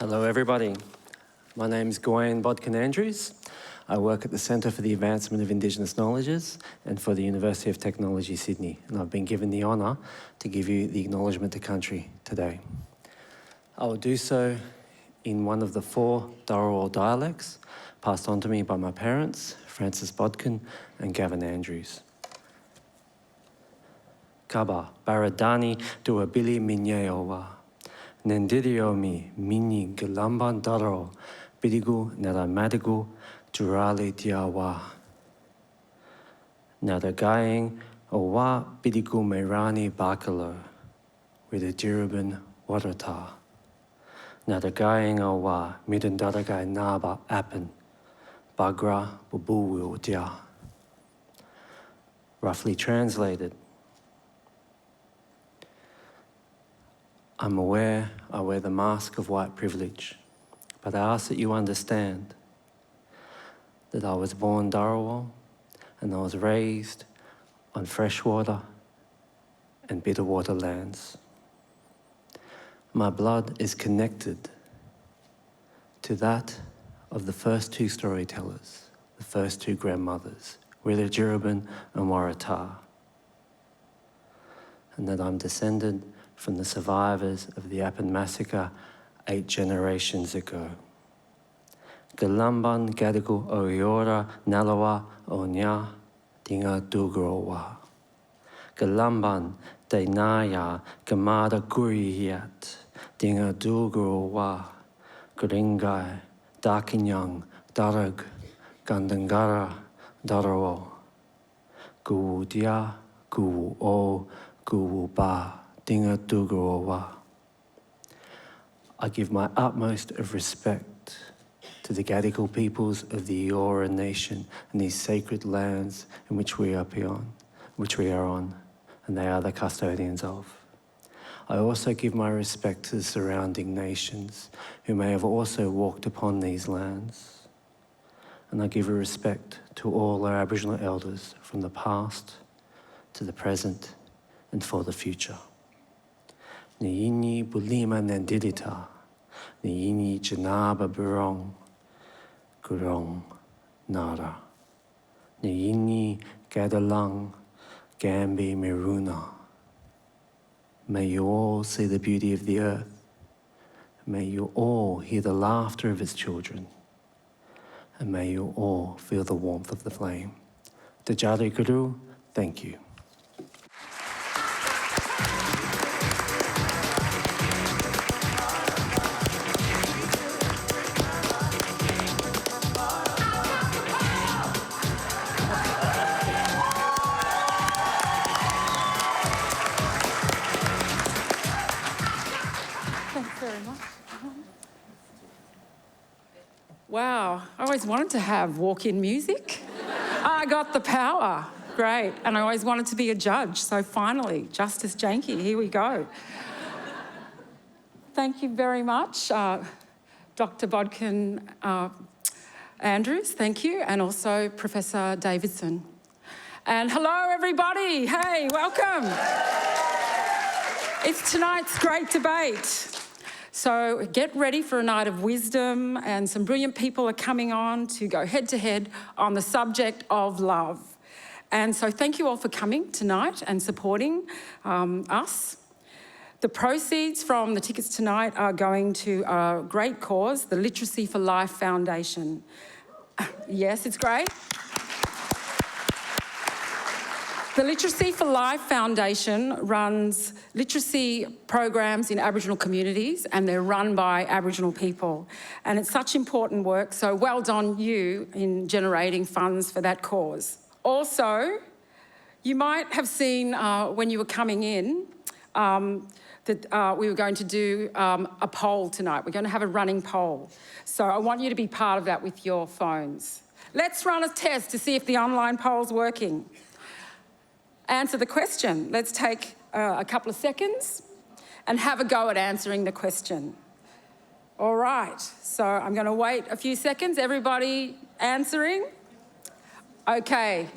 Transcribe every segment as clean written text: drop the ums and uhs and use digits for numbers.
Hello everybody, my name is Gawain Bodkin-Andrews. I work at the Centre for the Advancement of Indigenous Knowledges and for the University of Technology, Sydney, and I've been given the honour to give you the acknowledgement to country today. I will do so in one of the 4 Dharawal dialects passed on to me by my parents, Francis Bodkin and Gavin Andrews. Kaba, Baradani Duabili Minyeowa. Nendiriomi mini galamban daro bidigu naramadigu durali diawa. Nadagaying owa bidigu merani bakalo with a diriban wadata. Nadagaying owa midandaragai naba appen bagra bubu dia. Roughly translated, I'm aware I wear the mask of white privilege, but I ask that you understand that I was born Dharawal and I was raised on freshwater and bitter water lands. My blood is connected to that of the first 2 storytellers, the first 2 grandmothers, Wiradjuriban and Waratah, and that I'm descended from the survivors of the Appin massacre 8 generations ago. Galamban Gadigu Oyora Nalawa Onya Dinga Dugrowa. Galamban Dainaya Gamada Gurihiat Dinga Dugrowa. Gringai Dakinyang Darag Gandangara Darawo. Guudia Guu O Guu Ba. Dinga Dugurowa. I give my utmost of respect to the Gadigal peoples of the Eora Nation and these sacred lands in which we are on, and they are the custodians of. I also give my respect to the surrounding nations who may have also walked upon these lands. And I give a respect to all our Aboriginal elders from the past to the present and for the future. Niyini bulima nandidita, Niyini janaba burong, Gurong nara. Niyini gadalang, Gambi miruna. May you all see the beauty of the earth. May you all hear the laughter of its children. And may you all feel the warmth of the flame. Tajari Guru, thank you. Wow, I always wanted to have walk-in music. I got the power. Great. And I always wanted to be a judge. So finally, Justice Janke, here we go. Thank you very much, Dr. Bodkin Andrews, thank you, and also Professor Davidson. And hello, everybody. Hey, welcome. It's tonight's great debate. So get ready for a night of wisdom, and some brilliant people are coming on to go head-to-head on the subject of love. And so thank you all for coming tonight and supporting us. The proceeds from the tickets tonight are going to a great cause, the Literacy for Life Foundation. Yes, it's great. The Literacy for Life Foundation runs literacy programs in Aboriginal communities, and they're run by Aboriginal people. And it's such important work, so well done you in generating funds for that cause. Also, you might have seen when you were coming in that we were going to do a poll tonight. We're going to have a running poll. So I want you to be part of that with your phones. Let's run a test to see if the online poll's working. Answer the question. Let's take a couple of seconds and have a go at answering the question. All right, so I'm going to wait a few seconds. Everybody answering? Okay.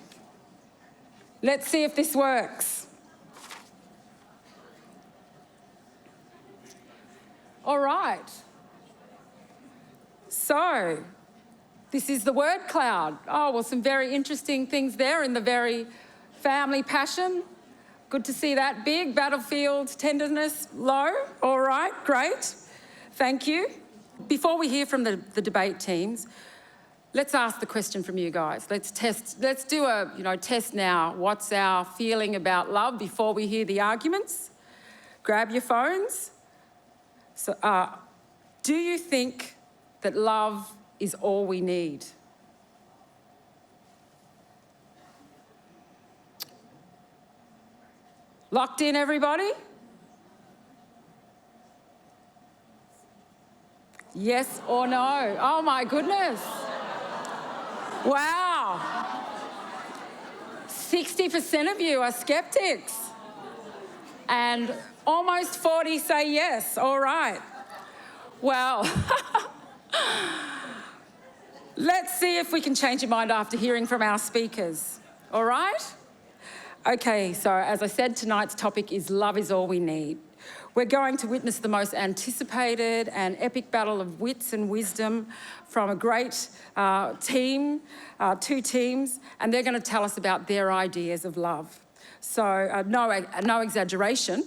Let's see if this works. All right. So, this is the word cloud. Oh, well, some very interesting things there in the very family passion. Good to see that. Big battlefield tenderness, low. All right, great. Thank you. Before we hear from the debate teams, let's ask the question from you guys. Let's do a test now. What's our feeling about love before we hear the arguments? Grab your phones. So, do you think that love is all we need? Locked in, everybody? Yes or no? Oh my goodness. Wow. 60% of you are skeptics. And almost 40 say yes. All right. Well, let's see if we can change your mind after hearing from our speakers. All right? Okay, so as I said, tonight's topic is Love is All We Need. We're going to witness the most anticipated and epic battle of wits and wisdom from a great team, two teams, and they're going to tell us about their ideas of love. So no exaggeration.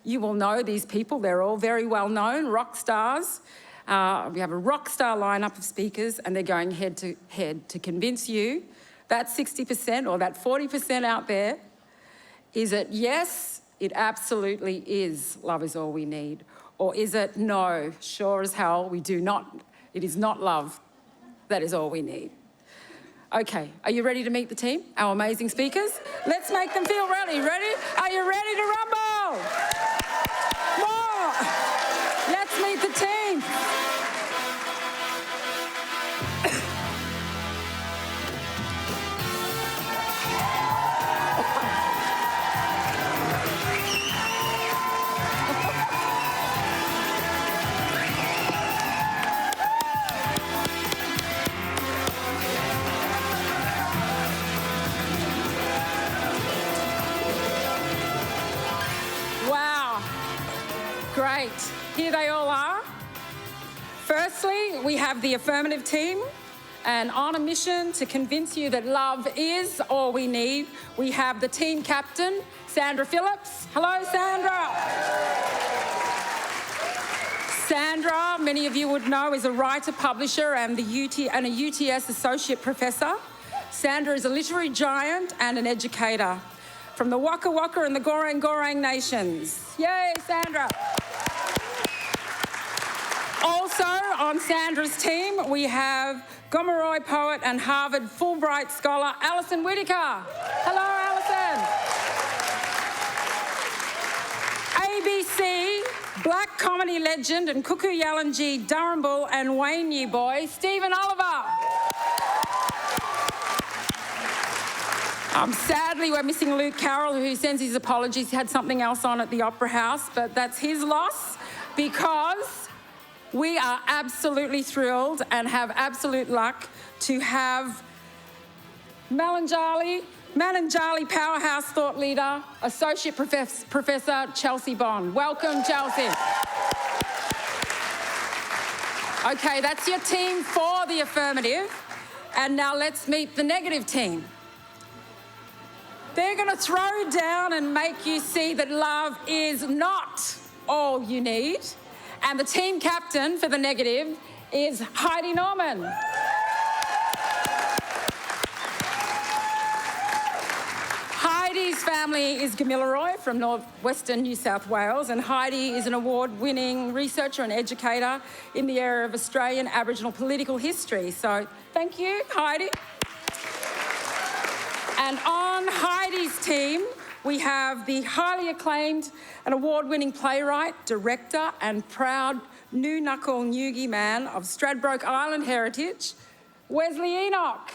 You will know these people. They're all very well known, rock stars. We have a rock star lineup of speakers, and they're going head to head to convince you that 60% or that 40% out there, is it yes, it absolutely is love is all we need? Or is it no, sure as hell we do not, it is not love that is all we need? Okay, are you ready to meet the team, our amazing speakers? Let's make them feel ready. Ready? Are you ready to rumble? More! Let's meet the team. Great. Here they all are. Firstly, we have the affirmative team, and on a mission to convince you that love is all we need, we have the team captain, Sandra Phillips. Hello, Sandra. Sandra, many of you would know, is a writer, publisher, and a UTS associate professor. Sandra is a literary giant and an educator from the Waka Waka and the Gorang Gorang nations. Yay, Sandra. Also on Sandra's team, we have Gomeroi poet and Harvard Fulbright scholar, Alison Whittaker. Hello, Alison. ABC black comedy legend and Kuku Yalanji, Durham Bull and Wayne New Boy, Stephen Oliver. Sadly, we're missing Luke Carroll, who sends his apologies. He had something else on at the Opera House, but that's his loss, because we are absolutely thrilled and have absolute luck to have Malanjali powerhouse thought leader, Associate Professor Chelsea Bond. Welcome, Chelsea. Okay, that's your team for the affirmative. And now let's meet the negative team. They're going to throw down and make you see that love is not all you need. And the team captain for the negative is Heidi Norman. Heidi's family is Gamilaroi from northwestern New South Wales, and Heidi is an award-winning researcher and educator in the area of Australian Aboriginal political history. So thank you, Heidi. And on Heidi's team, we have the highly acclaimed and award-winning playwright, director and proud New Knuckle Newgie man of Stradbroke Island heritage, Wesley Enoch.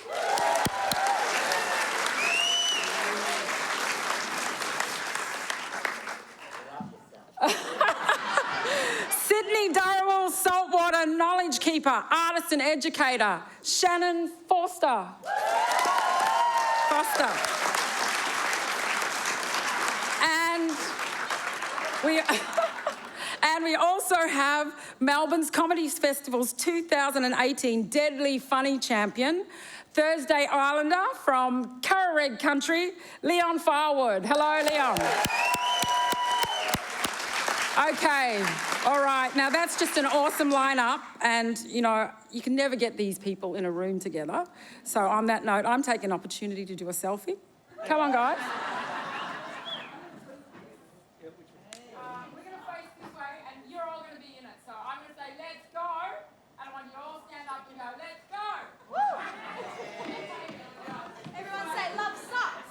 Sydney Durham saltwater knowledge keeper, artist and educator, Shannon Forster. And we also have Melbourne's Comedy Festival's 2018 Deadly Funny Champion, Thursday Islander from Currareg Country, Leon Farwood. Hello, Leon. Okay, all right. Now that's just an awesome lineup, and you know, you can never get these people in a room together. So on that note, I'm taking an opportunity to do a selfie. Come on, guys. We're going to face this way, and you're all going to be in it. So I'm going to say, let's go, and I want you all stand up and go, let's go. Woo! Everyone say, love sucks.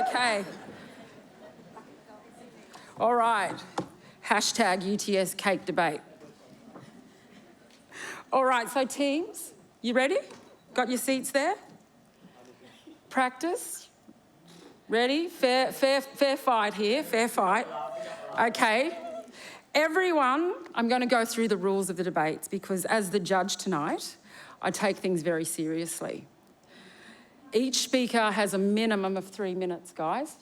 Okay. All right. Hashtag UTS CAIK debate. All right, so teams, you ready? Got your seats there? Practice? Ready? Fair fight here, fair fight. Okay. Everyone, I'm going to go through the rules of the debates because as the judge tonight, I take things very seriously. Each speaker has a minimum of 3 minutes, guys.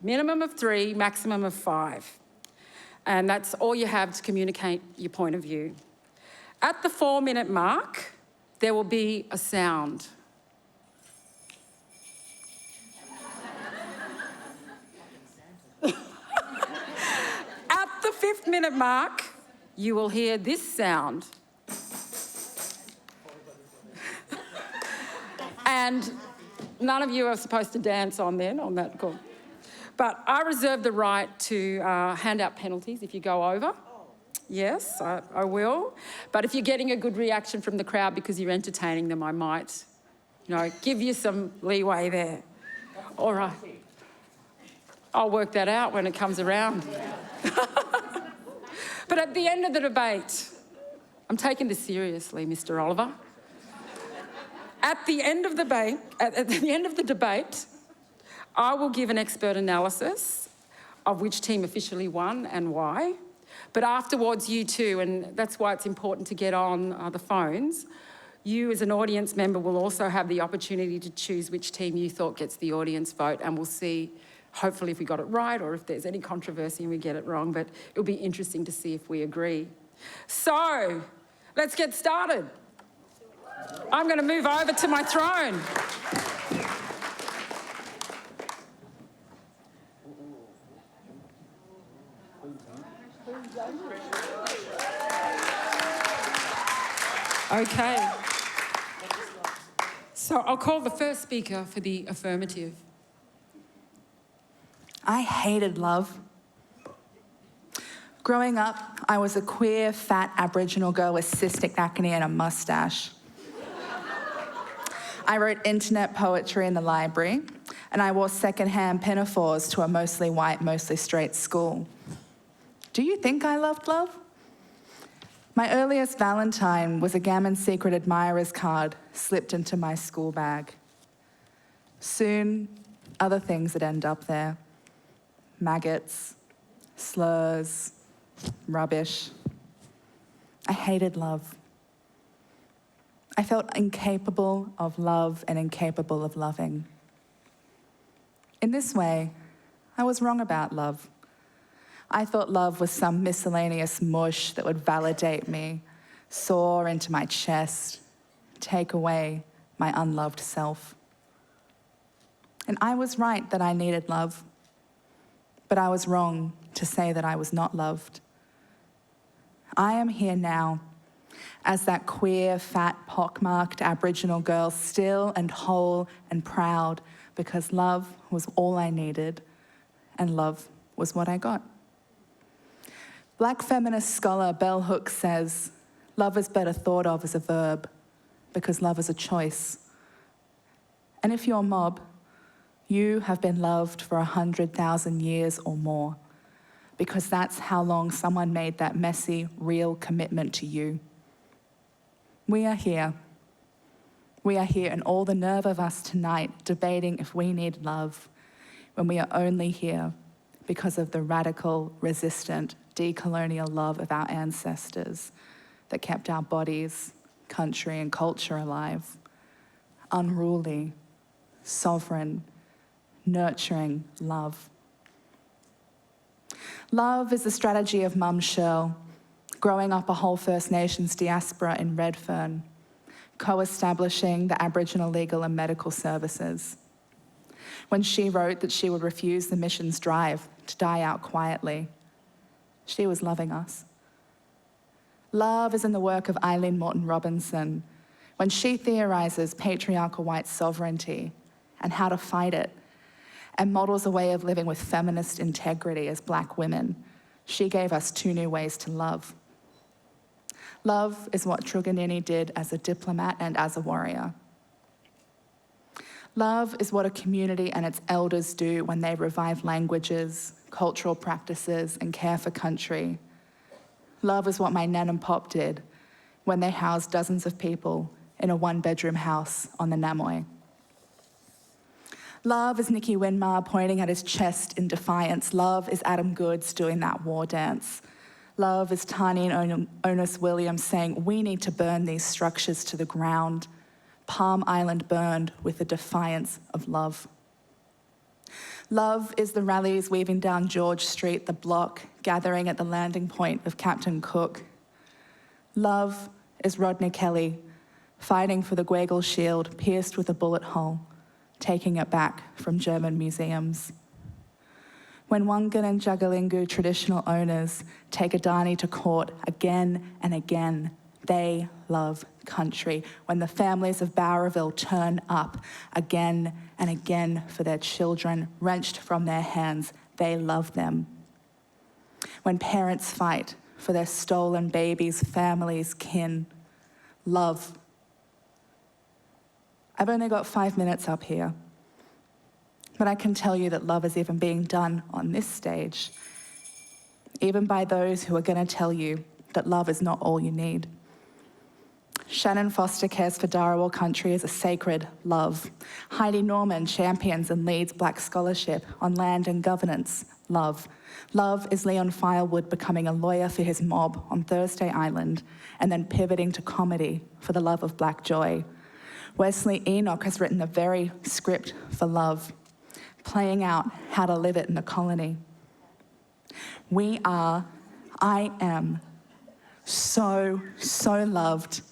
Minimum of 3, maximum of 5. And that's all you have to communicate your point of view. At the 4-minute mark, there will be a sound. At the 5th-minute mark, you will hear this sound. And none of you are supposed to dance on that call. But I reserve the right to hand out penalties if you go over. Yes, I will. But if you're getting a good reaction from the crowd because you're entertaining them, I might, give you some leeway there. All right. I'll work that out when it comes around. But at the end of the debate, I'm taking this seriously, Mr. Oliver. At the end of the debate, I will give an expert analysis of which team officially won and why. But afterwards, you two, and that's why it's important to get on the phones, you as an audience member will also have the opportunity to choose which team you thought gets the audience vote, and we'll see, hopefully, if we got it right or if there's any controversy and we get it wrong, but it'll be interesting to see if we agree. So, let's get started. I'm going to move over to my throne. Okay. So I'll call the first speaker for the affirmative. I hated love. Growing up, I was a queer, fat Aboriginal girl with cystic acne and a mustache. I wrote internet poetry in the library, and I wore second-hand pinafores to a mostly white, mostly straight school. Do you think I loved love? My earliest Valentine was a Gammon Secret Admirer's card slipped into my school bag. Soon, other things would end up there. Maggots, slurs, rubbish. I hated love. I felt incapable of love and incapable of loving. In this way, I was wrong about love. I thought love was some miscellaneous mush that would validate me, soar into my chest, take away my unloved self. And I was right that I needed love, but I was wrong to say that I was not loved. I am here now as that queer, fat, pockmarked Aboriginal girl, still and whole and proud, because love was all I needed, and love was what I got. Black feminist scholar Bell Hooks says, love is better thought of as a verb, because love is a choice. And if you're mob, you have been loved for 100,000 years or more, because that's how long someone made that messy, real commitment to you. We are here. We are here, and all the nerve of us tonight debating if we need love when we are only here because of the radical, resistant, decolonial love of our ancestors that kept our bodies, country, and culture alive. Unruly, sovereign, nurturing love. Love is the strategy of Mum Shirl, growing up a whole First Nations diaspora in Redfern, co-establishing the Aboriginal Legal and Medical Services. When she wrote that she would refuse the mission's drive to die out quietly, she was loving us. Love is in the work of Eileen Morton Robinson, when she theorises patriarchal white sovereignty and how to fight it, and models a way of living with feminist integrity as Black women. She gave us 2 new ways to love. Love is what Truganini did as a diplomat and as a warrior. Love is what a community and its elders do when they revive languages, cultural practices, and care for country. Love is what my nan and pop did when they housed dozens of people in a 1-bedroom house on the Namoy. Love is Nicky Winmar pointing at his chest in defiance. Love is Adam Goods doing that war dance. Love is Tani and Onus Williams saying, we need to burn these structures to the ground. Palm Island burned with the defiance of love. Love is the rallies weaving down George Street, the block, gathering at the landing point of Captain Cook. Love is Rodney Kelly, fighting for the Gweagal Shield, pierced with a bullet hole, taking it back from German museums. When Wangan and Jagalingu traditional owners take Adani to court again and again, they love country. When the families of Bowraville turn up again and again for their children wrenched from their hands, they love them. When parents fight for their stolen babies, families, kin, love. I've only got 5 minutes up here, but I can tell you that love is even being done on this stage, even by those who are going to tell you that love is not all you need. Shannon Foster cares for Dharawal country as a sacred love. Heidi Norman champions and leads Black scholarship on land and governance, love. Love is Leon Firewood becoming a lawyer for his mob on Thursday Island and then pivoting to comedy for the love of Black joy. Wesley Enoch has written the very script for love, playing out how to live it in the colony. I am so loved.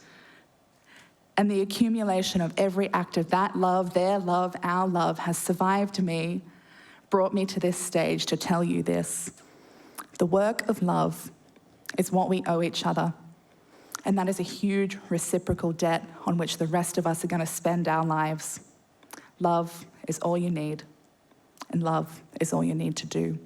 And the accumulation of every act of that love, their love, our love, has survived me, brought me to this stage to tell you this. The work of love is what we owe each other. And that is a huge reciprocal debt on which the rest of us are going to spend our lives. Love is all you need, and love is all you need to do.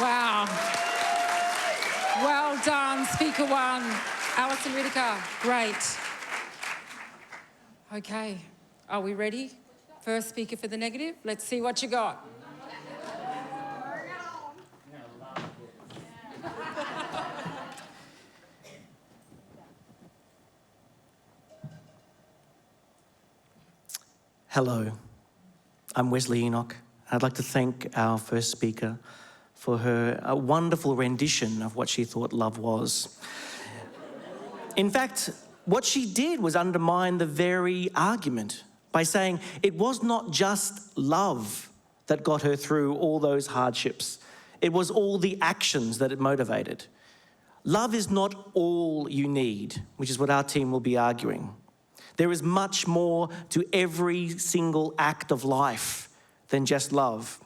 Wow. Well done, Speaker 1, Alison Whittaker. Great. Okay, are we ready? First speaker for the negative. Let's see what you got. Hello, I'm Wesley Enoch. I'd like to thank our first speaker for her wonderful rendition of what she thought love was. In fact, what she did was undermine the very argument by saying it was not just love that got her through all those hardships. It was all the actions that it motivated. Love is not all you need, which is what our team will be arguing. There is much more to every single act of life than just love.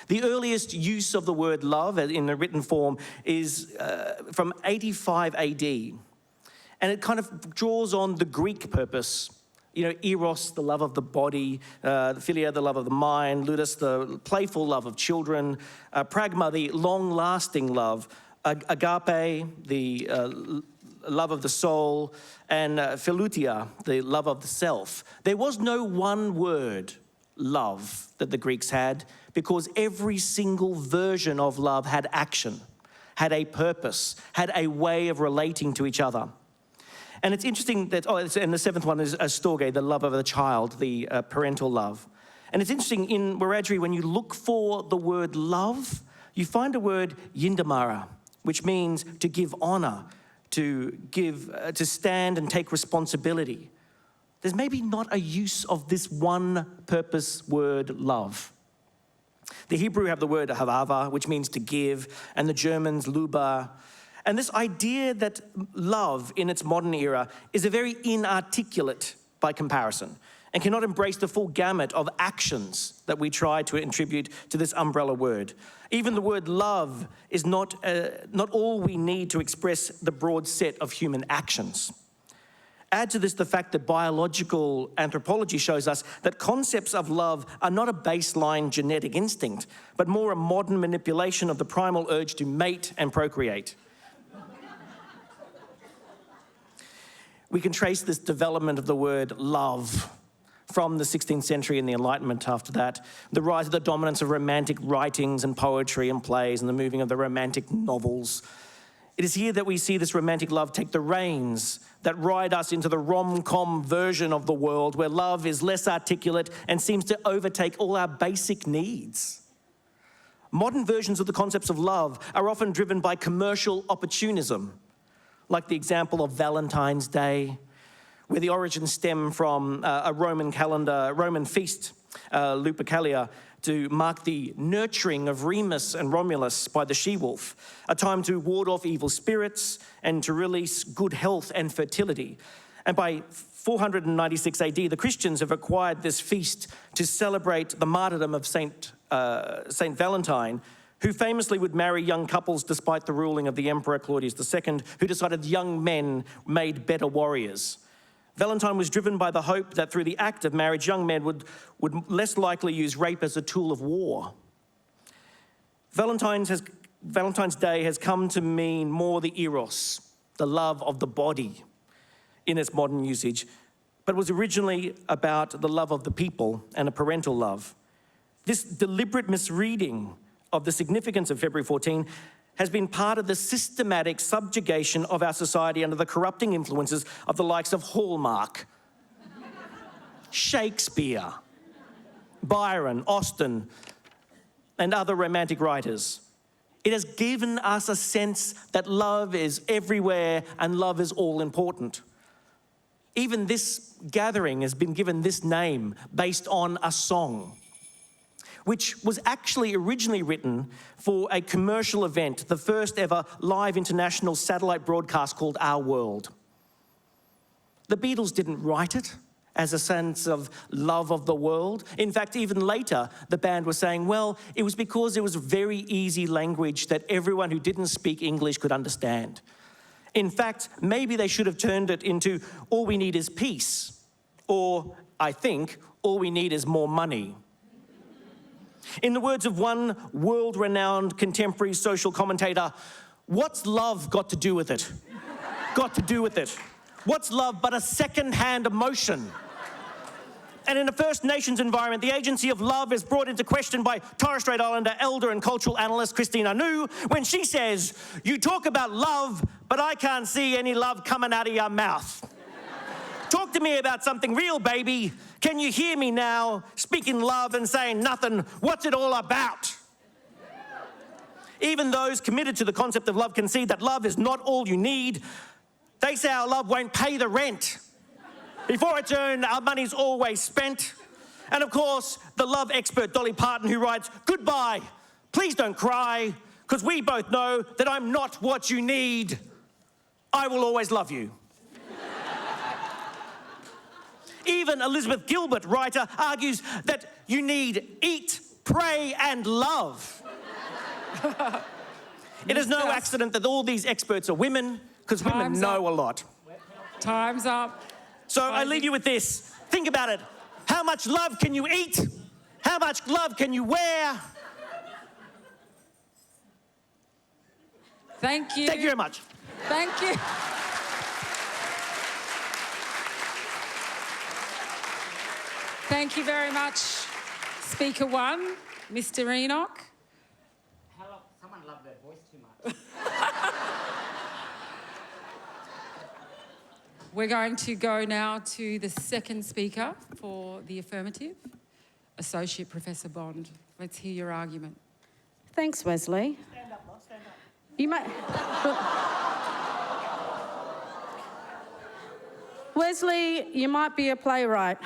The earliest use of the word love in a written form is from 85 AD. And it kind of draws on the Greek purpose. You know, eros, the love of the body, philia, the love of the mind, ludus, the playful love of children, pragma, the long-lasting love, agape, the love of the soul, and philutia, the love of the self. There was no one word love that the Greeks had, because every single version of love had action, had a purpose, had a way of relating to each other. And it's interesting that, and the seventh one is storge, the love of the child, the parental love. And it's interesting in Wiradjuri, when you look for the word love, you find a word yindamara, which means to give honour, to stand and take responsibility. There's maybe not a use of this one purpose word, love. The Hebrew have the word havava, which means to give, and the Germans luba. And this idea that love in its modern era is a very inarticulate by comparison, and cannot embrace the full gamut of actions that we try to attribute to this umbrella word. Even the word love is not all we need to express the broad set of human actions. Add to this the fact that biological anthropology shows us that concepts of love are not a baseline genetic instinct, but more a modern manipulation of the primal urge to mate and procreate. We can trace this development of the word love from the 16th century and the Enlightenment after that, the rise of the dominance of romantic writings and poetry and plays and the moving of the romantic novels. It is here that we see this romantic love take the reins that ride us into the rom-com version of the world, where love is less articulate and seems to overtake all our basic needs. Modern versions of the concepts of love are often driven by commercial opportunism, like the example of Valentine's Day, where the origins stem from a Roman calendar, Roman feast, Lupercalia, to mark the nurturing of Remus and Romulus by the she-wolf, a time to ward off evil spirits and to release good health and fertility. And by 496 AD, the Christians have acquired this feast to celebrate the martyrdom of Saint Valentine, who famously would marry young couples despite the ruling of the Emperor Claudius II, who decided young men made better warriors. Valentine was driven by the hope that through the act of marriage, young men would less likely use rape as a tool of war. Valentine's Day has come to mean more the eros, the love of the body, in its modern usage, but was originally about the love of the people and a parental love. This deliberate misreading of the significance of February 14 has been part of the systematic subjugation of our society under the corrupting influences of the likes of Hallmark, Shakespeare, Byron, Austen, and other romantic writers. It has given us a sense that love is everywhere and love is all important. Even this gathering has been given this name based on a song, which was actually originally written for a commercial event, the first ever live international satellite broadcast called Our World. The Beatles didn't write it as a sense of love of the world. In fact, even later, the band was saying, well, it was because it was very easy language that everyone who didn't speak English could understand. In fact, maybe they should have turned it into all we need is peace, or I think all we need is more money. In the words of one world-renowned contemporary social commentator, what's love got to do with it? Got to do with it. What's love but a second-hand emotion? And in a First Nations environment, the agency of love is brought into question by Torres Strait Islander elder and cultural analyst Christine Anu when she says, you talk about love, but I can't see any love coming out of your mouth. Talk to me about something real, baby. Can you hear me now, speaking love and saying nothing? What's it all about? Even those committed to the concept of love concede that love is not all you need. They say our love won't pay the rent. Before it's earned, our money's always spent. And of course, the love expert Dolly Parton, who writes, goodbye, please don't cry, because we both know that I'm not what you need. I will always love you. Even Elizabeth Gilbert, writer, argues that you need eat, pray, and love. It is no accident that all these experts are women, because women know a lot. Time's up. So I leave you with this. Think about it. How much love can you eat? How much love can you wear? Thank you. Thank you very much. Thank you. Thank you very much. Speaker 1, Mr. Enoch. Someone loved their voice too much. We're going to go now to the second speaker for the affirmative, Associate Professor Bond. Let's hear your argument. Thanks, Wesley. Stand up, love, stand up. You might... Wesley, you might be a playwright,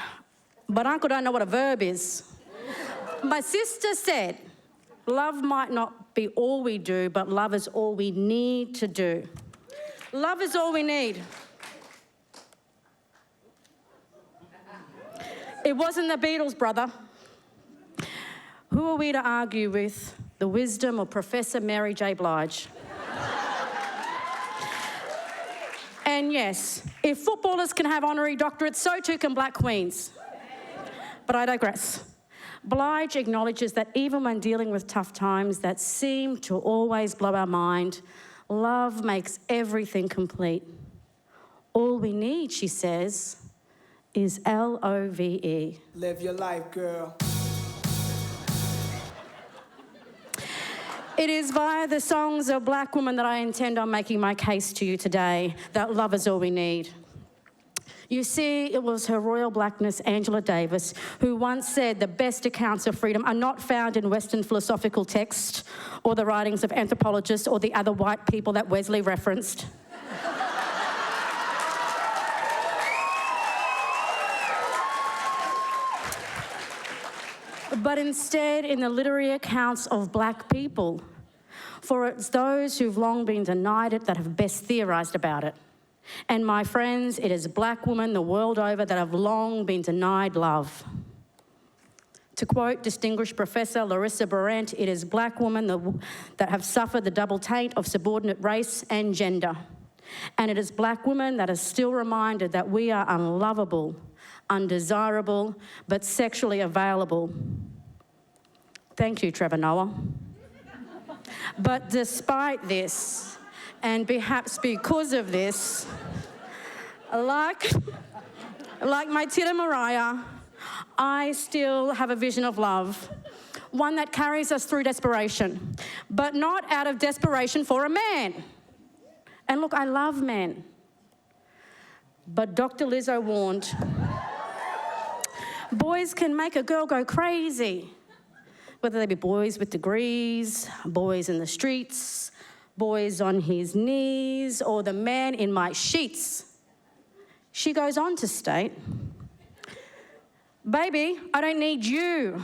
but Uncle don't know what a verb is. My sister said, love might not be all we do, but love is all we need to do. Love is all we need. It wasn't the Beatles, brother. Who are we to argue with? The wisdom of Professor Mary J. Blige. And yes, if footballers can have honorary doctorates, so too can black queens. But I digress. Blige acknowledges that even when dealing with tough times that seem to always blow our mind, love makes everything complete. All we need, she says, is L-O-V-E. Live your life, girl. It is via the songs of black women that I intend on making my case to you today, that love is all we need. You see, it was Her Royal Blackness, Angela Davis, who once said the best accounts of freedom are not found in Western philosophical texts or the writings of anthropologists or the other white people that Wesley referenced. But instead in the literary accounts of black people, for it's those who've long been denied it that have best theorised about it. And my friends, it is black women the world over that have long been denied love. To quote distinguished Professor Larissa Barrent, it is black women that have suffered the double taint of subordinate race and gender. And it is black women that are still reminded that we are unlovable, undesirable, but sexually available. Thank you, Trevor Noah. But despite this, and perhaps because of this, like my Tita Mariah, I still have a vision of love, one that carries us through desperation, but not out of desperation for a man. And look, I love men, but Dr. Lizzo warned, boys can make a girl go crazy, whether they be boys with degrees, boys in the streets, boys on his knees, or the man in my sheets. She goes on to state, baby, I don't need you.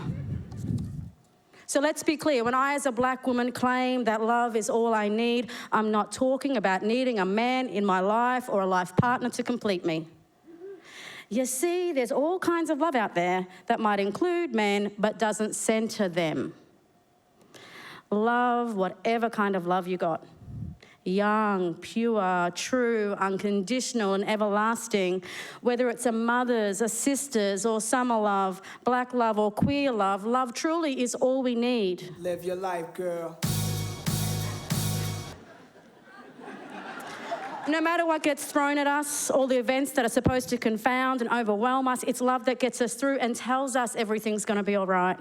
So let's be clear, when I as a black woman claim that love is all I need, I'm not talking about needing a man in my life or a life partner to complete me. You see, there's all kinds of love out there that might include men but doesn't centre them. Love, whatever kind of love you got. Young, pure, true, unconditional and everlasting. Whether it's a mother's, a sister's or summer love, black love or queer love, love truly is all we need. Live your life, girl. No matter what gets thrown at us, all the events that are supposed to confound and overwhelm us, it's love that gets us through and tells us everything's going to be all right.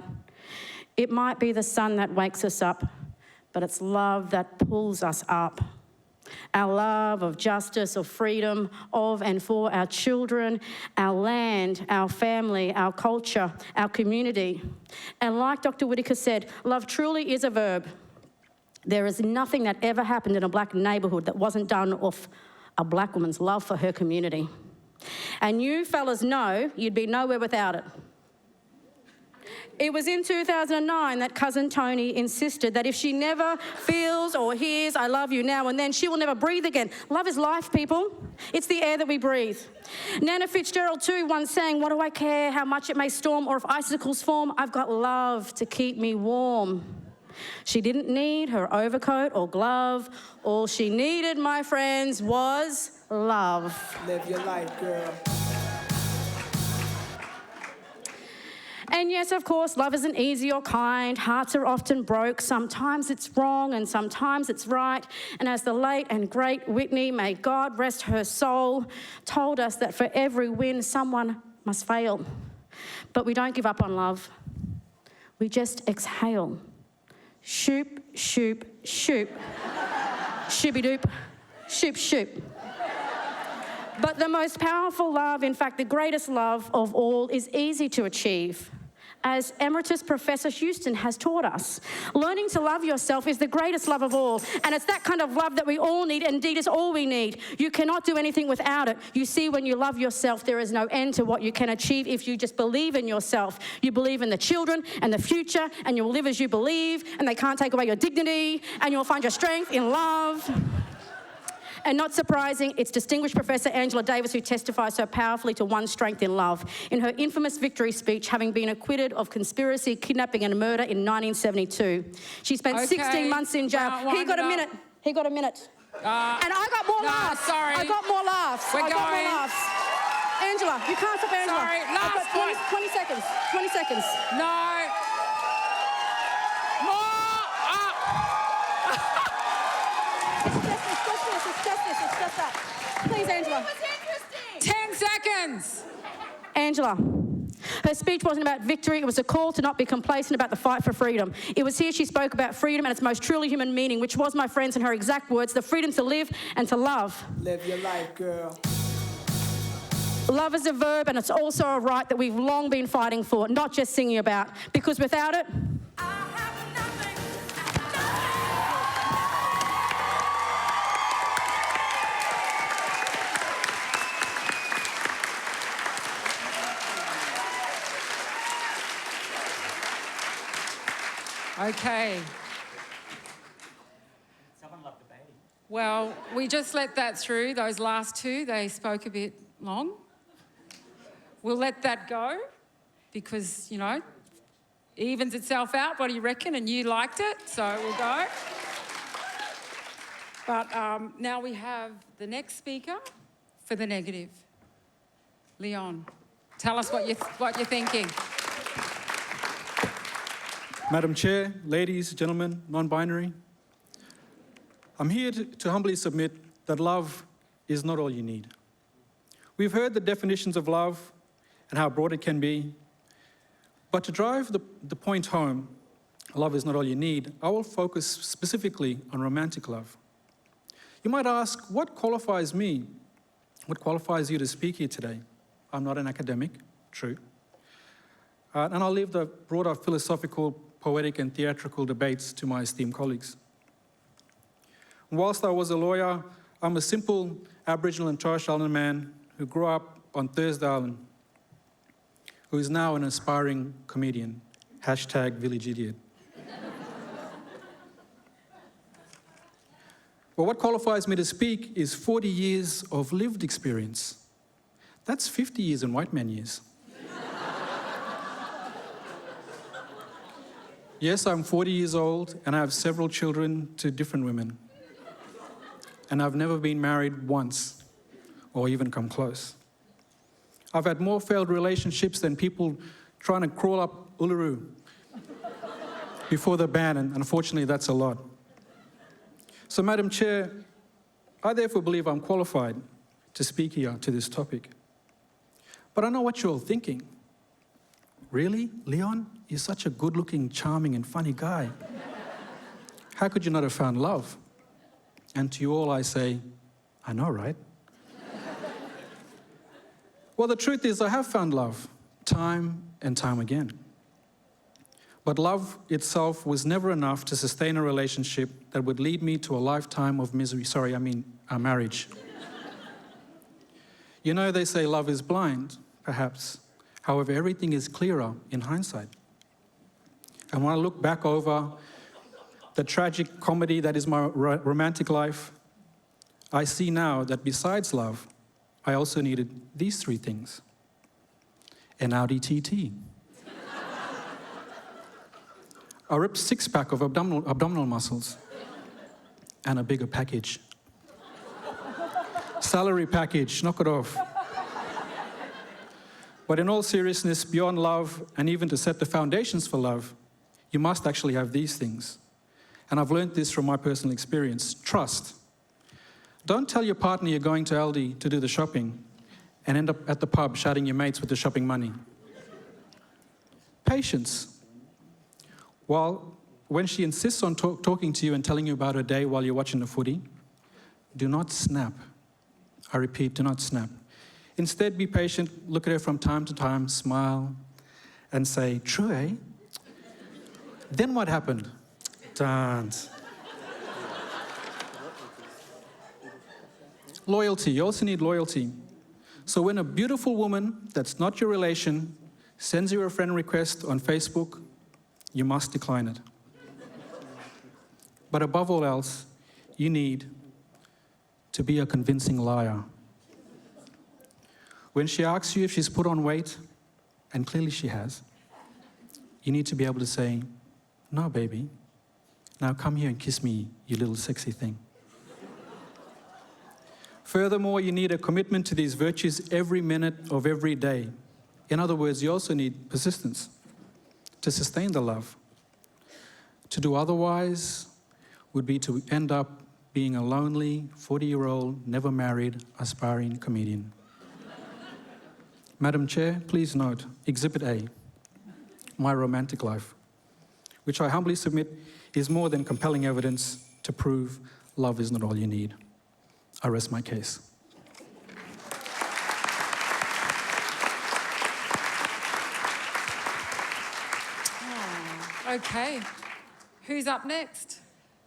It might be the sun that wakes us up, but it's love that pulls us up. Our love of justice, of freedom, of and for our children, our land, our family, our culture, our community. And like Dr. Whittaker said, love truly is a verb. There is nothing that ever happened in a black neighbourhood that wasn't done off a black woman's love for her community. And you fellas know you'd be nowhere without it. It was in 2009 that cousin Tony insisted that if she never feels or hears I love you now and then, she will never breathe again. Love is life, people. It's the air that we breathe. Nana Fitzgerald too once sang, what do I care how much it may storm or if icicles form? I've got love to keep me warm. She didn't need her overcoat or glove. All she needed, my friends, was love. Live your life, girl. And yes, of course, love isn't easy or kind. Hearts are often broke. Sometimes it's wrong and sometimes it's right. And as the late and great Whitney, may God rest her soul, told us that for every win, someone must fail. But we don't give up on love. We just exhale. Shoop, shoop, shoop. Shooby-doop, shoop, shoop. But the most powerful love, in fact, the greatest love of all, is easy to achieve. As Emeritus Professor Houston has taught us, learning to love yourself is the greatest love of all. And it's that kind of love that we all need, and indeed is all we need. You cannot do anything without it. You see, when you love yourself, there is no end to what you can achieve if you just believe in yourself. You believe in the children and the future, and you'll live as you believe, and they can't take away your dignity, and you'll find your strength in love. And not surprising, it's distinguished Professor Angela Davis who testifies so powerfully to one's strength in love. In her infamous victory speech, having been acquitted of conspiracy, kidnapping and murder in 1972. She spent 16 months in jail. He got a minute. He got a minute. And I got more laughs. Sorry. I got more laughs. We're I got going. more laughs. Angela, you can't stop Angela. Sorry, I've last got 20, point. 20 seconds. 20 seconds. No. More. It's just that. Please, Angela. 10 seconds. Angela. Her speech wasn't about victory. It was a call to not be complacent about the fight for freedom. It was here she spoke about freedom and its most truly human meaning, which was, my friends, in her exact words, the freedom to live and to love. Live your life, girl. Love is a verb, and it's also a right that we've long been fighting for, not just singing about. Because without it, Okay. Someone loved the baby. Well, we just let that through. Those last two, they spoke a bit long. We'll let that go because, you know, it evens itself out. What do you reckon? And you liked it, so we'll go. But now we have the next speaker for the negative. Leon, tell us what you're thinking. Madam Chair, ladies, gentlemen, non-binary, I'm here to humbly submit that love is not all you need. We've heard the definitions of love and how broad it can be, but to drive the point home, love is not all you need, I will focus specifically on romantic love. You might ask, what qualifies me? What qualifies you to speak here today? I'm not an academic, true. And I'll leave the broader philosophical, poetic and theatrical debates to my esteemed colleagues. Whilst I was a lawyer, I'm a simple Aboriginal and Torres Strait Islander man who grew up on Thursday Island, who is now an aspiring comedian, #Village Idiot. But what qualifies me to speak is 40 years of lived experience. That's 50 years in white man years. Yes, I'm 40 years old and I have several children to different women. And I've never been married once or even come close. I've had more failed relationships than people trying to crawl up Uluru before the ban, and unfortunately that's a lot. So, Madam Chair, I therefore believe I'm qualified to speak here to this topic. But I know what you're all thinking. Really, Leon? You're such a good-looking, charming and funny guy. How could you not have found love? And to you all I say, I know, right? Well, the truth is I have found love, time and time again. But love itself was never enough to sustain a relationship that would lead me to a lifetime of misery. A marriage. You know, they say love is blind, perhaps. However, everything is clearer in hindsight. And when I look back over the tragic comedy that is my romantic life, I see now that besides love, I also needed these three things. An Audi TT. A ripped six-pack of abdominal muscles. And a bigger package. Salary package, knock it off. But in all seriousness, beyond love, and even to set the foundations for love, you must actually have these things. And I've learned this from my personal experience. Trust. Don't tell your partner you're going to Aldi to do the shopping and end up at the pub shouting your mates with the shopping money. Patience. When she insists on talking to you and telling you about her day while you're watching the footy, do not snap. I repeat, do not snap. Instead, be patient, look at her from time to time, smile, and say, "True, eh? Then what happened?" Dance. Loyalty. You also need loyalty. So when a beautiful woman that's not your relation sends you a friend request on Facebook, you must decline it. But above all else, you need to be a convincing liar. When she asks you if she's put on weight, and clearly she has, you need to be able to say, "No, baby. Now come here and kiss me, you little sexy thing." Furthermore, you need a commitment to these virtues every minute of every day. In other words, you also need persistence to sustain the love. To do otherwise would be to end up being a lonely 40-year-old, never married, aspiring comedian. Madam Chair, please note Exhibit A, my romantic life, which I humbly submit is more than compelling evidence to prove love is not all you need. I rest my case. Okay, who's up next?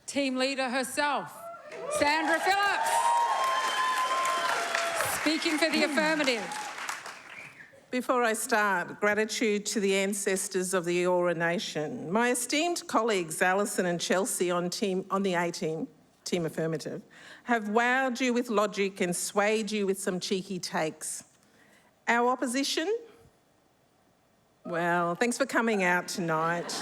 Team leader herself, Sandra Phillips. Speaking for the affirmative. Before I start, gratitude to the ancestors of the Eora Nation. My esteemed colleagues, Alison and Chelsea on the A-team, Team Affirmative, have wowed you with logic and swayed you with some cheeky takes. Our opposition? Well, thanks for coming out tonight.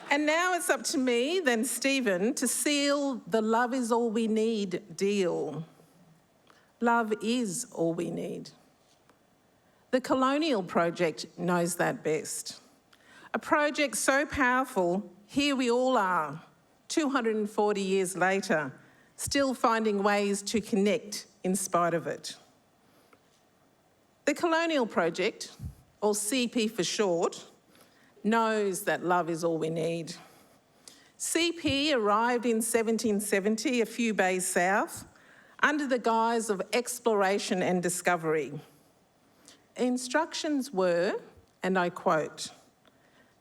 And now it's up to me, then Stephen, to seal the love is all we need deal. Love is all we need. The Colonial Project knows that best. A project so powerful, here we all are, 240 years later, still finding ways to connect in spite of it. The Colonial Project, or CP for short, knows that love is all we need. CP arrived in 1770, a few bays south, under the guise of exploration and discovery. Instructions were, and I quote,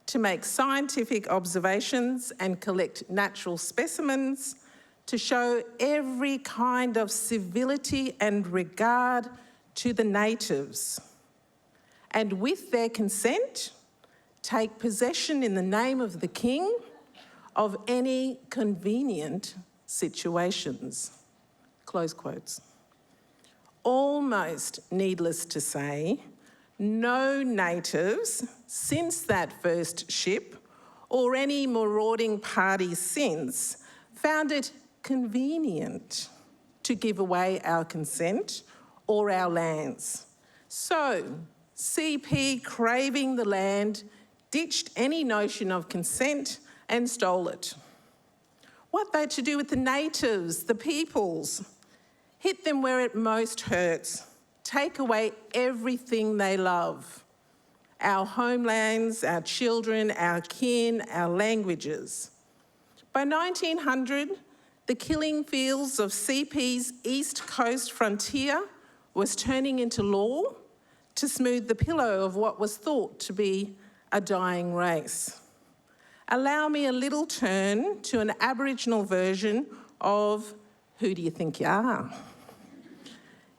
to make scientific observations and collect natural specimens, to show every kind of civility and regard to the natives, and with their consent, take possession in the name of the King of any convenient situations. Close quotes. Almost needless to say, no natives since that first ship, or any marauding party since, found it convenient to give away our consent or our lands. So, CP, craving the land, ditched any notion of consent and stole it. What they to do with the natives, the peoples? Hit them where it most hurts. Take away everything they love. Our homelands, our children, our kin, our languages. By 1900, the killing fields of CP's East Coast frontier was turning into law to smooth the pillow of what was thought to be a dying race. Allow me a little turn to an Aboriginal version of Who Do You Think You Are?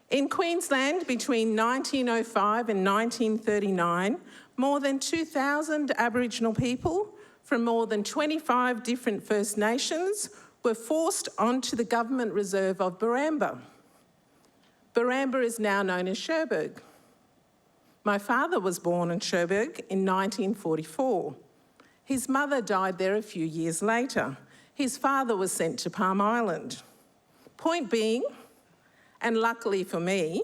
In Queensland, between 1905 and 1939, more than 2,000 Aboriginal people from more than 25 different First Nations were forced onto the government reserve of Baramba. Baramba is now known as Cherbourg. My father was born in Cherbourg in 1944. His mother died there a few years later. His father was sent to Palm Island. Point being, and luckily for me,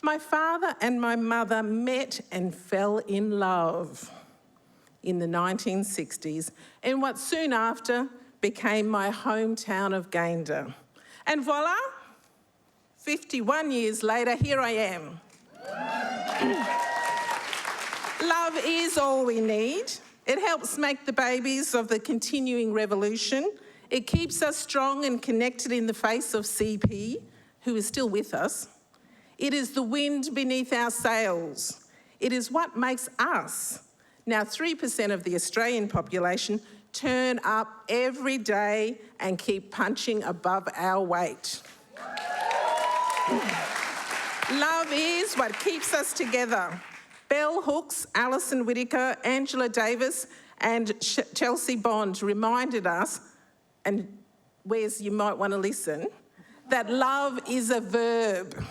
my father and my mother met and fell in love in the 1960s in what soon after became my hometown of Gayndah. And voila, 51 years later, here I am. Love is all we need. It helps make the babies of the continuing revolution. It keeps us strong and connected in the face of CP, who is still with us. It is the wind beneath our sails. It is what makes us, now 3% of the Australian population, turn up every day and keep punching above our weight. Love is what keeps us together. Bell Hooks, Alison Whittaker, Angela Davis and Chelsea Bond reminded us, and Wes, you might want to listen, that love is a verb.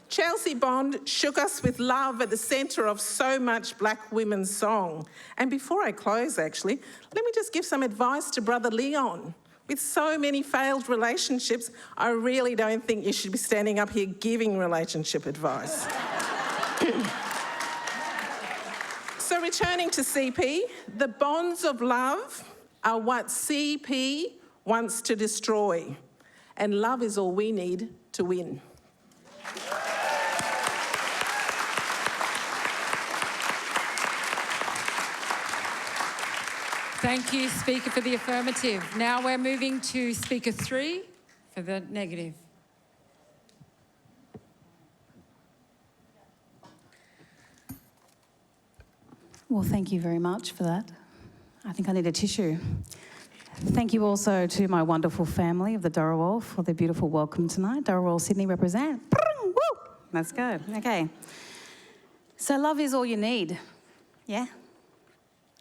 Chelsea Bond shook us with love at the centre of so much black women's song. And before I close, actually, let me just give some advice to Brother Leon. With so many failed relationships, I really don't think you should be standing up here giving relationship advice. So returning to CP, the bonds of love are what CP wants to destroy, and love is all we need to win. Thank you, Speaker, for the affirmative. Now we're moving to Speaker 3 for the negative. Well, thank you very much for that. I think I need a tissue. Thank you also to my wonderful family of the Dharawal for their beautiful welcome tonight. Dharawal Sydney represent. Woo! Let's go. Okay. So love is all you need. Yeah?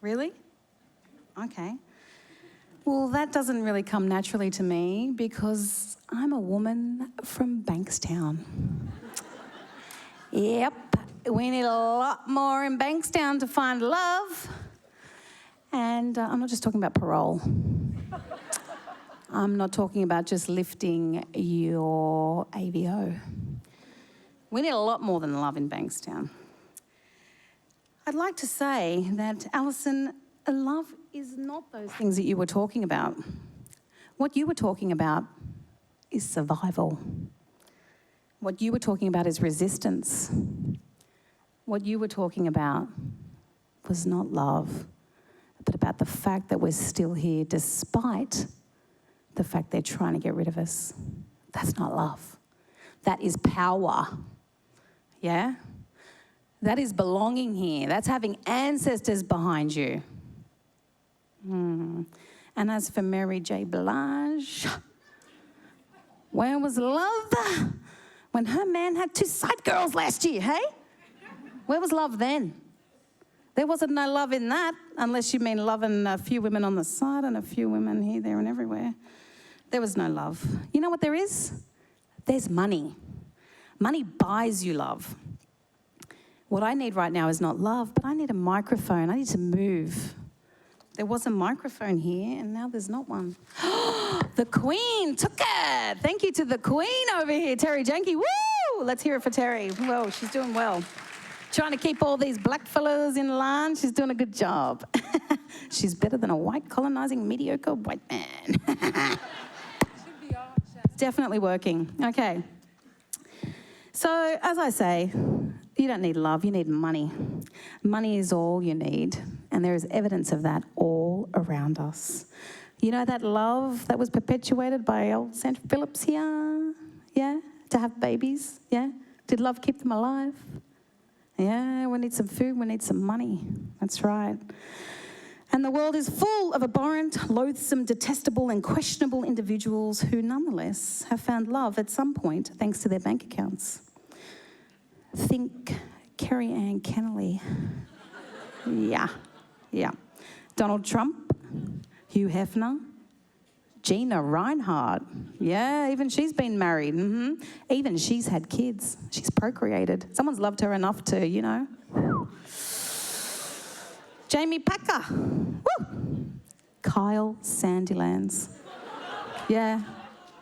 Really? Okay. Well, that doesn't really come naturally to me because I'm a woman from Bankstown. Yep. We need a lot more in Bankstown to find love. And I'm not just talking about parole. I'm not talking about just lifting your AVO. We need a lot more than love in Bankstown. I'd like to say that, Alison, love is not those things that you were talking about. What you were talking about is survival. What you were talking about is resistance. What you were talking about was not love, but about the fact that we're still here despite the fact they're trying to get rid of us. That's not love. That is power. Yeah? That is belonging here. That's having ancestors behind you. And as for Mary J. Blige, where was love when her man had 2 side girls last year, hey? Where was love then? There wasn't no love in that, unless you mean loving a few women on the side and a few women here, there and everywhere. There was no love. You know what there is? There's money. Money buys you love. What I need right now is not love, but I need a microphone. I need to move. There was a microphone here, and now there's not one. The Queen took it. Thank you to the Queen over here, Terri Janke. Woo! Let's hear it for Terri. Well, she's doing well. Trying to keep all these black fellas in line. She's doing a good job. She's better than a white colonising mediocre white man. Definitely working. Okay. So, as I say, you don't need love, you need money. Money is all you need, and there is evidence of that all around us. You know that love that was perpetuated by old St. Philip's here? Yeah? To have babies? Yeah? Did love keep them alive? Yeah, we need some food, we need some money. That's right. And the world is full of abhorrent, loathsome, detestable and questionable individuals who nonetheless have found love at some point thanks to their bank accounts. Think Kerry Ann Kennelly. Yeah. Donald Trump, Hugh Hefner, Gina Reinhardt. Yeah, even she's been married. Even she's had kids. She's procreated. Someone's loved her enough to, you know. Jamie Packer. Woo! Kyle Sandilands. Yeah.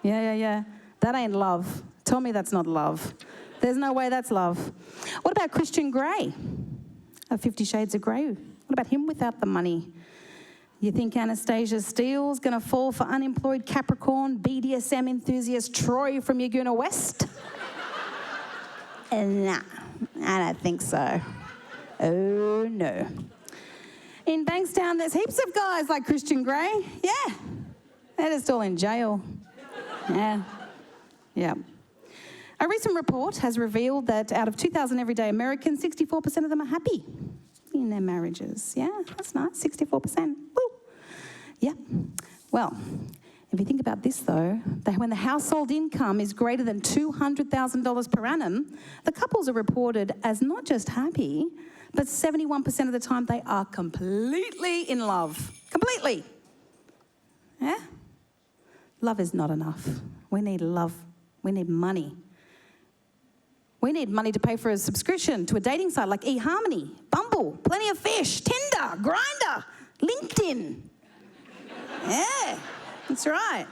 That ain't love. Tell me that's not love. There's no way that's love. What about Christian Grey of 50 Shades of Grey? What about him without the money? You think Anastasia Steele's going to fall for unemployed Capricorn BDSM enthusiast Troy from Yaguna West? Nah, I don't think so. Oh, no. In Bankstown, there's heaps of guys like Christian Grey. Yeah. They're just all in jail. Yeah. Yeah. A recent report has revealed that out of 2,000 everyday Americans, 64% of them are happy in their marriages. Yeah, that's nice, 64%. Woo. Yeah. Well, if you think about this though, that when the household income is greater than $200,000 per annum, the couples are reported as not just happy, but 71% of the time they are completely in love. Completely. Yeah? Love is not enough. We need love. We need money. We need money to pay for a subscription to a dating site like eHarmony, Bumble, Plenty of Fish, Tinder, Grindr, LinkedIn. Yeah, that's right.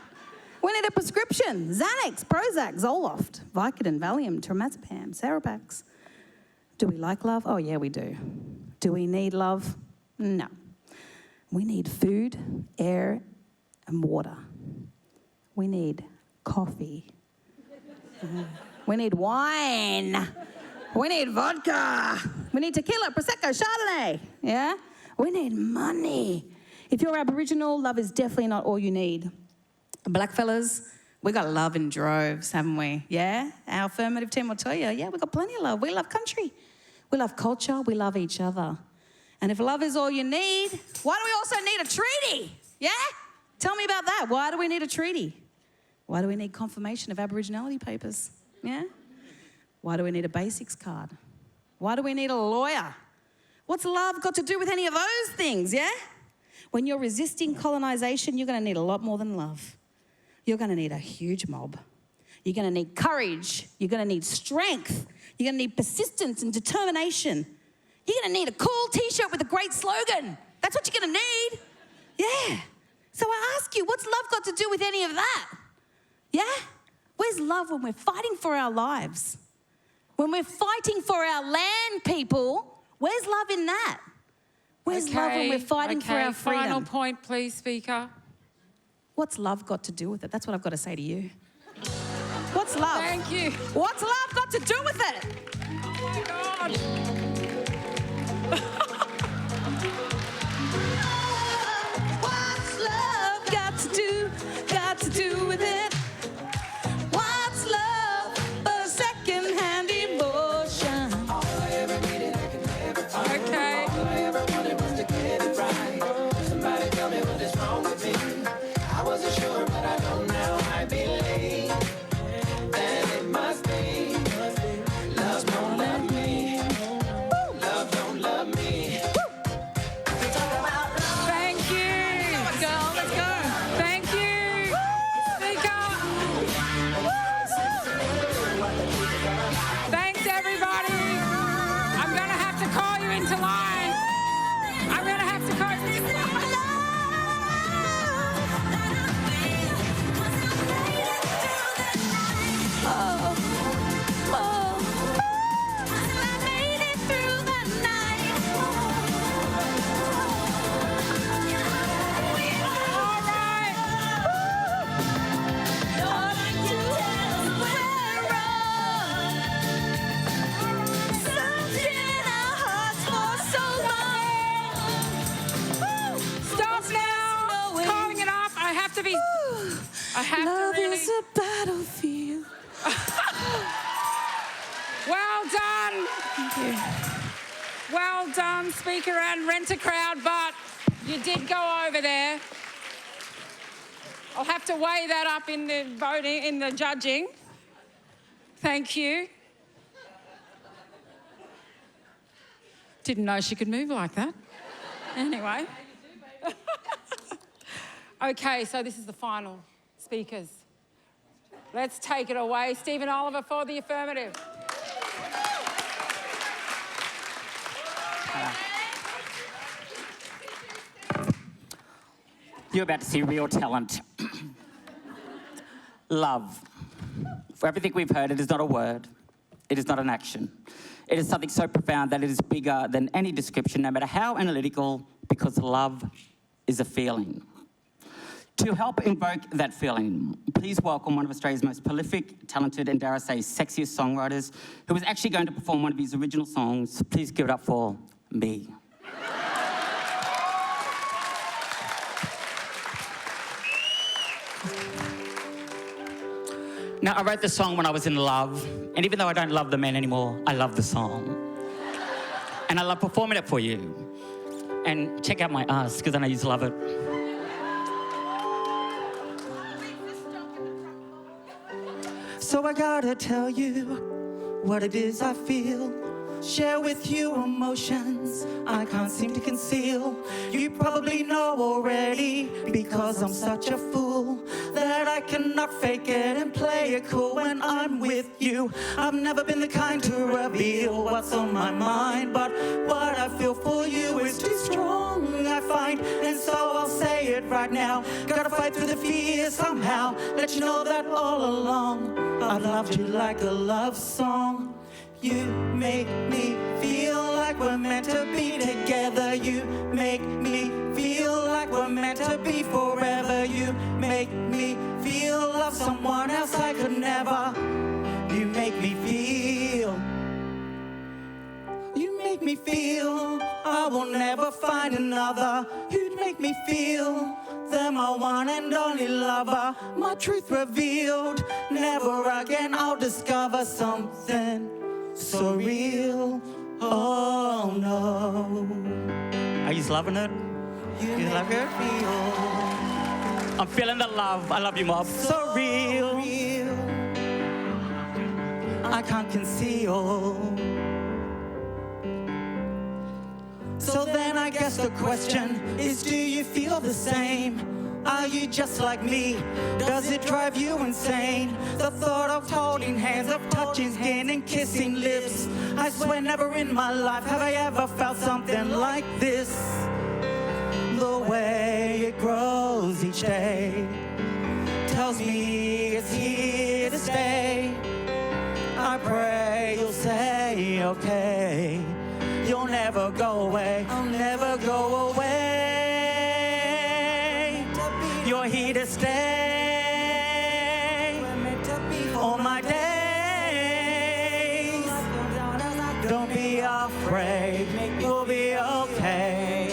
We need a prescription. Xanax, Prozac, Zoloft, Vicodin, Valium, Temazepam, Seropax. Do we like love? Oh, yeah, we do. Do we need love? No. We need food, air, and water. We need coffee. We need wine. We need vodka. We need tequila, Prosecco, Chardonnay. Yeah? We need money. If you're Aboriginal, love is definitely not all you need. Black fellas, we got love in droves, haven't we? Yeah? Our affirmative team will tell you, yeah, we got plenty of love. We love country. We love culture. We love each other. And if love is all you need, why do we also need a treaty? Yeah? Tell me about that. Why do we need a treaty? Why do we need confirmation of Aboriginality papers? Yeah? Why do we need a basics card? Why do we need a lawyer? What's love got to do with any of those things, yeah? When you're resisting colonisation, you're going to need a lot more than love. You're going to need a huge mob. You're going to need courage. You're going to need strength. You're going to need persistence and determination. You're going to need a cool T-shirt with a great slogan. That's what you're going to need. Yeah. So I ask you, what's love got to do with any of that? Yeah? Where's love when we're fighting for our lives? When we're fighting for our land, people, where's love in that? Where's love when we're fighting for our freedom? Final point, please, Speaker. What's love got to do with it? That's what I've got to say to you. What's love? Thank you. What's love got to do with it? Oh, my God. What's love got to do with it? What's love but a second-hand emotion? Okay. Somebody tell me what is wrong with me. I wasn't sure, but I don't now. I believe that it must be. Love don't love me. Love don't love me. We talk about love. Thank you. Let's go, let's go. Thank you. Speaker. Thanks, everybody. I'm going to have to call you into line. I'm going to have to call you into line. Love is a battlefield. Well done. Thank you. Well done, Speaker and Rent-A-Crowd, but you did go over there. I'll have to weigh that up in the voting, in the judging. Thank you. Didn't know she could move like that. Anyway. Okay, so this is the final speakers. Let's take it away. Stephen Oliver for the affirmative. You're about to see real talent. Love. For everything we've heard, it is not a word. It is not an action. It is something so profound that it is bigger than any description, no matter how analytical, because love is a feeling. To help invoke that feeling, please welcome one of Australia's most prolific, talented, and dare I say, sexiest songwriters, who is actually going to perform one of his original songs. Please give it up for me. Now, I wrote the song when I was in love, and even though I don't love the man anymore, I love the song. And I love performing it for you. And check out my ass, because I know you love it. So I gotta tell you what it is I feel. Share with you emotions I can't seem to conceal. You probably know already, because I'm such a fool, that I cannot fake it and play it cool when I'm with you. I've never been the kind to reveal what's on my mind, but what I feel for you is too strong, I find, and so I'll say it right now. Gotta fight through the fear somehow, let you know that all along I've loved you like a love song. You make me feel like we're meant to be together. You make me feel like we're meant to be forever. You make me feel love someone else I could never. You make me feel. You make me feel I will never find another. You'd make me feel they're my one and only lover. My truth revealed, never again I'll discover something so real. Oh no. Are you loving it? You love it? I'm feeling the love. I love you, Mob. So real. I can't conceal. So then I guess the question is, do you feel the same? Are you just like me? Does it drive you insane? The thought of holding hands, of touching skin and kissing lips. I swear never in my life have I ever felt something like this. The way it grows each day tells me it's here to stay. I pray you'll say okay. You'll never go away. I'll never go away. You're here to stay. All my days. Don't be afraid. You'll be okay.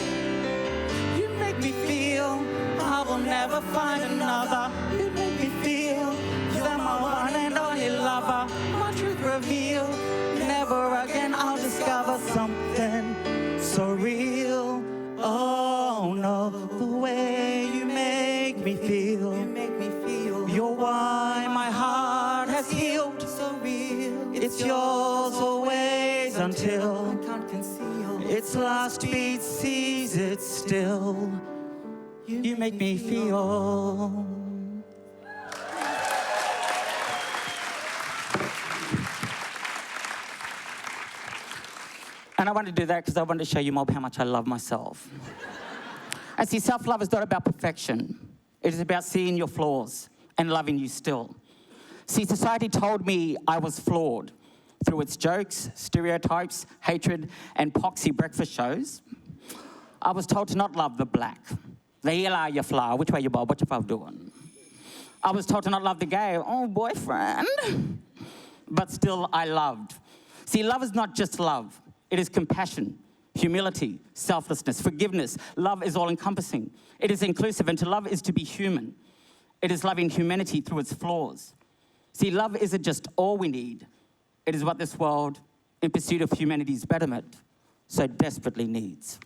You make me feel I will never find another. You make me feel you're my one and only lover. My truth revealed. Never again I'll discover something so real. Oh no, the way you make me feel. You're why my heart has healed. So real. It's yours always until its last beat sees it still. You make me feel. And I want to do that because I want to show you, Mob, how much I love myself. And see, self-love is not about perfection. It is about seeing your flaws and loving you still. See, society told me I was flawed through its jokes, stereotypes, hatred, and poxy breakfast shows. I was told to not love the black. The hila ya flower, which way you bob, what you bob doing? I was told to not love the gay, oh, boyfriend. But still, I loved. See, love is not just love. It is compassion, humility, selflessness, forgiveness. Love is all-encompassing. It is inclusive, and to love is to be human. It is loving humanity through its flaws. See, love isn't just all we need. It is what this world, in pursuit of humanity's betterment, so desperately needs.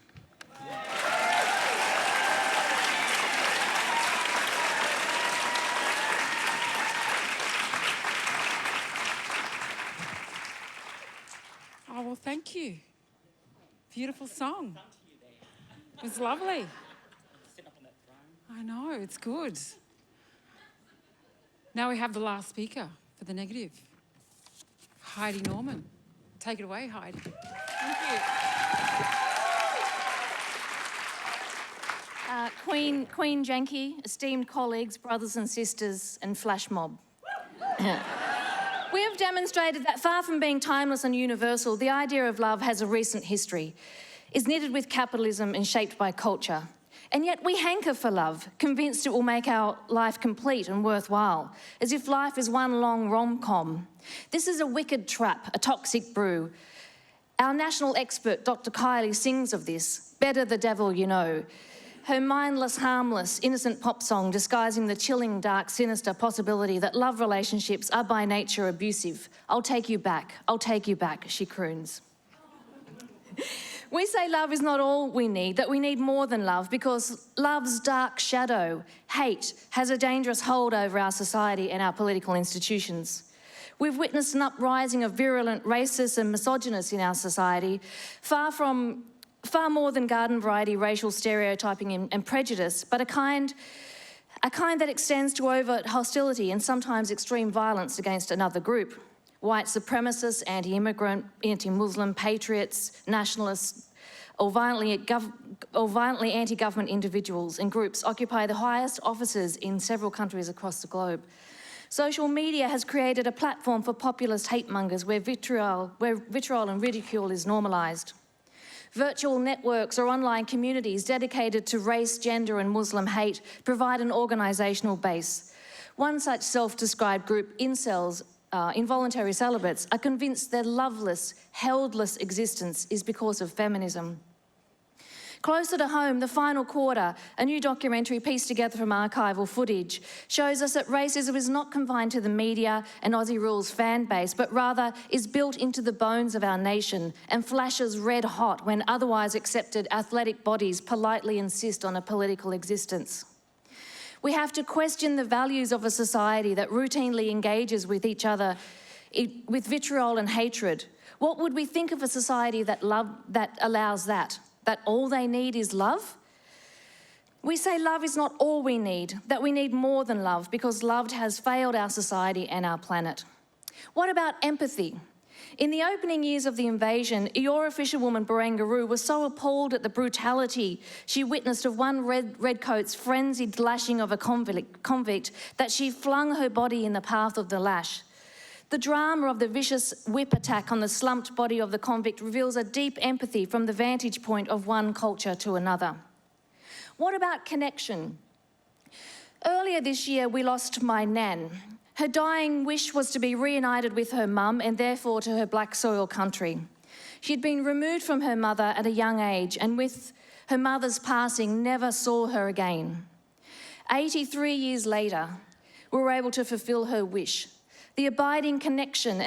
Oh, well, thank you. Beautiful song. It was lovely. I know, it's good. Now we have the last speaker for the negative. Heidi Norman. Take it away, Heidi. Thank you. Queen Janke, esteemed colleagues, brothers and sisters, and flash mob. We have demonstrated that far from being timeless and universal, the idea of love has a recent history, is knitted with capitalism and shaped by culture. And yet we hanker for love, convinced it will make our life complete and worthwhile, as if life is one long rom-com. This is a wicked trap, a toxic brew. Our national expert, Dr. Kylie, sings of this, Better the Devil You Know. Her mindless, harmless, innocent pop song disguising the chilling, dark, sinister possibility that love relationships are by nature abusive. I'll take you back, she croons. We say love is not all we need, that we need more than love, because love's dark shadow, hate, has a dangerous hold over our society and our political institutions. We've witnessed an uprising of virulent racists and misogynists in our society, far more than garden variety racial stereotyping and prejudice, but a kind that extends to overt hostility and sometimes extreme violence against another group. White supremacists, anti-immigrant, anti-Muslim, patriots, nationalists, or violently anti-government individuals and groups occupy the highest offices in several countries across the globe. Social media has created a platform for populist hate mongers where vitriol and ridicule is normalised. Virtual networks or online communities dedicated to race, gender and Muslim hate provide an organisational base. One such self-described group, incels, involuntary celibates, are convinced their loveless, heldless existence is because of feminism. Closer to home, The Final Quarter, a new documentary pieced together from archival footage, shows us that racism is not confined to the media and Aussie Rules fan base, but rather is built into the bones of our nation and flashes red hot when otherwise accepted athletic bodies politely insist on a political existence. We have to question the values of a society that routinely engages with each other with vitriol and hatred. What would we think of a society that allows that? That all they need is love? We say love is not all we need, that we need more than love because love has failed our society and our planet. What about empathy? In the opening years of the invasion, Eora fisherwoman Barangaroo was so appalled at the brutality she witnessed of one redcoat's frenzied lashing of a convict that she flung her body in the path of the lash. The drama of the vicious whip attack on the slumped body of the convict reveals a deep empathy from the vantage point of one culture to another. What about connection? Earlier this year, we lost my nan. Her dying wish was to be reunited with her mum and therefore to her black soil country. She'd been removed from her mother at a young age and with her mother's passing never saw her again. 83 years later, we were able to fulfil her wish. The abiding connection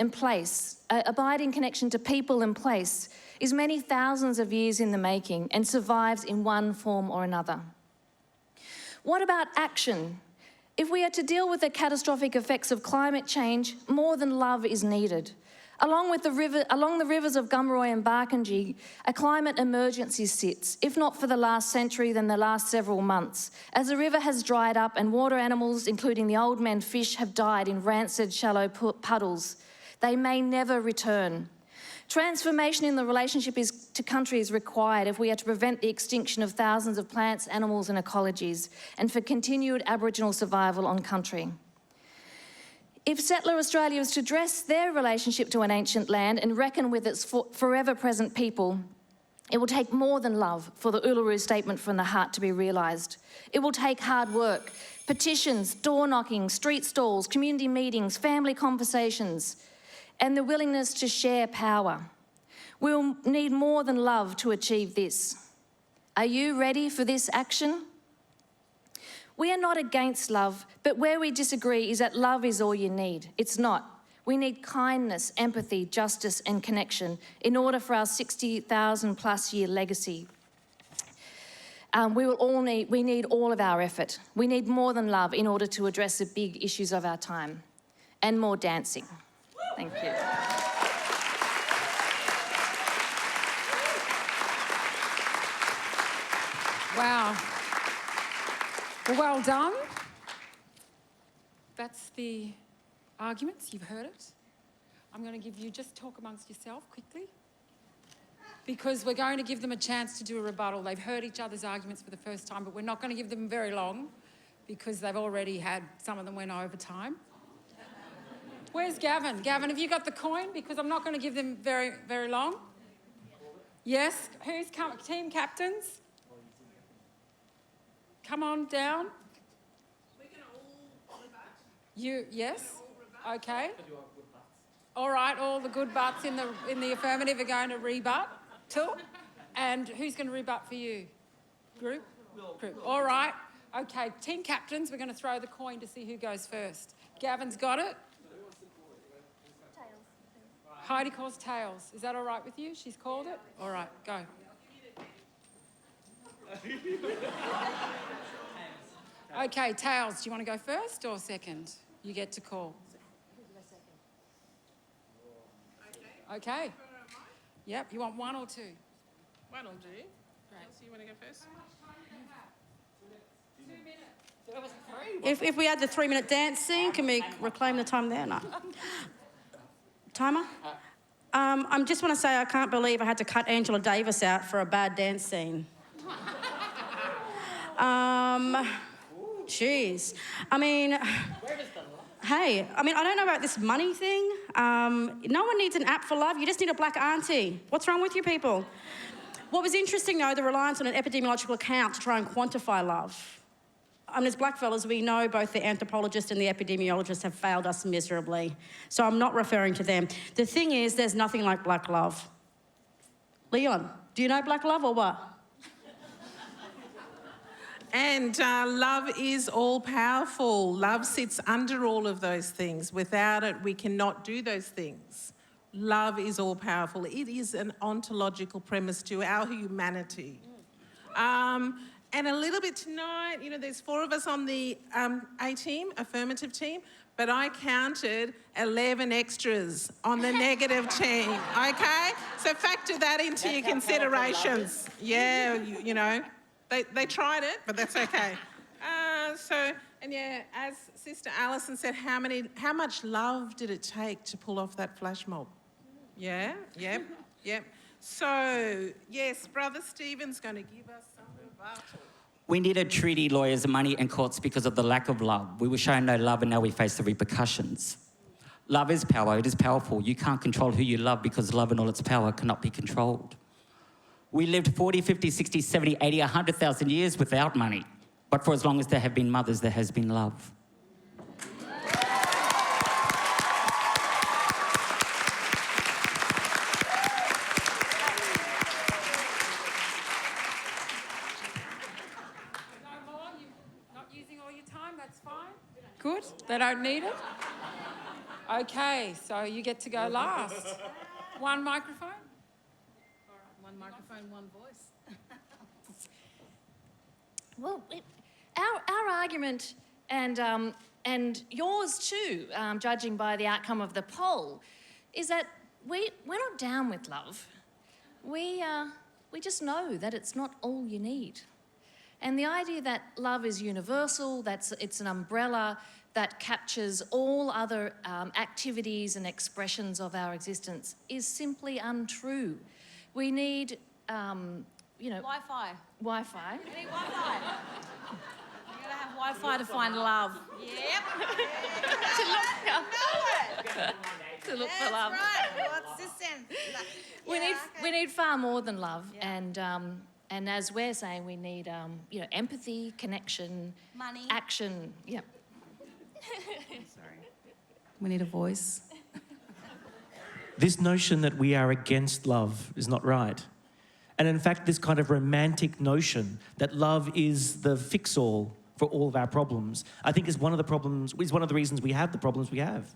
to people and place is many thousands of years in the making and survives in one form or another. What about action? If we are to deal with the catastrophic effects of climate change, more than love is needed. Along the rivers of Gumroy and Barkindji, a climate emergency sits, if not for the last century, then the last several months, as the river has dried up and water animals, including the old man fish, have died in rancid, shallow puddles. They may never return. Transformation in the relationship to country is required if we are to prevent the extinction of thousands of plants, animals and ecologies, and for continued Aboriginal survival on country. If settler Australia is to address their relationship to an ancient land and reckon with its forever present people, it will take more than love for the Uluru Statement from the Heart to be realised. It will take hard work, petitions, door knocking, street stalls, community meetings, family conversations, and the willingness to share power. We will need more than love to achieve this. Are you ready for this action? We are not against love, but where we disagree is that love is all you need. It's not. We need kindness, empathy, justice and connection in order for our 60,000 plus year legacy. We need all of our effort. We need more than love in order to address the big issues of our time. And more dancing. Thank you. Wow. Well done. That's the arguments. You've heard it. I'm going to give you, just talk amongst yourself quickly, because we're going to give them a chance to do a rebuttal. They've heard each other's arguments for the first time, but we're not going to give them very long because they've already had, some of them went over time. Where's Gavin? Gavin, have you got the coin? Because I'm not going to give them very, very long. Yes? Who's team captains? Come on down. We're going to all rebut. You, yes? Okay. All right, all the good butts in the affirmative are going to rebuttal. And who's going to rebut for you? Group? Group. All right. Okay, team captains, we're going to throw the coin to see who goes first. Gavin's got it. Heidi calls tails. Is that all right with you? She's called it? All right, go. Okay, tails, do you want to go first or second? You get to call. Okay. Yep, you want one or two? One will do. Elsie, you want to go first? 2 minutes. If we had the 3-minute dance scene, can we reclaim the time there? No. Timer? I just want to say I can't believe I had to cut Angela Davis out for a bad dance scene. Jeez. I mean, hey, I don't know about this money thing. No one needs an app for love. You just need a black auntie. What's wrong with you people? What was interesting, though, the reliance on an epidemiological account to try and quantify love. As blackfellas, we know both the anthropologists and the epidemiologists have failed us miserably. So I'm not referring to them. The thing is, there's nothing like black love. Leon, do you know black love or what? And love is all-powerful. Love sits under all of those things. Without it, we cannot do those things. Love is all-powerful. It is an ontological premise to our humanity. And a little bit tonight, there's 4 of us on the A team, affirmative team, but I counted 11 extras on the negative team, okay? So factor that into your considerations. Yeah, they tried it, but that's okay. As Sister Alison said, how much love did it take to pull off that flash mob? Yeah, yep. So, yes, Brother Stephen's going to give us some rebuttal. We needed treaty lawyers, money and courts because of the lack of love. We were shown no love and now we face the repercussions. Love is power, it is powerful. You can't control who you love because love and all its power cannot be controlled. We lived 40, 50, 60, 70, 80, 100,000 years without money. But for as long as there have been mothers, there has been love. Good, they don't need it. Okay, so you get to go last. One microphone? All right, one microphone, one voice. Well, our argument and yours too, judging by the outcome of the poll, is that we're not down with love. We just know that it's not all you need. And the idea that love is universal, it's an umbrella that captures all other activities and expressions of our existence is simply untrue. We need, Wi-Fi. Wi-Fi. We need Wi-Fi. You gotta have Wi-Fi to find love. Yep. To look for love. That's right. What's this then? We need far more than love, and as we're saying, we need empathy, connection, money, action. Yep. Sorry. We need a voice. This notion that we are against love is not right. And in fact, this kind of romantic notion that love is the fix-all for all of our problems, I think is one of the reasons we have the problems we have.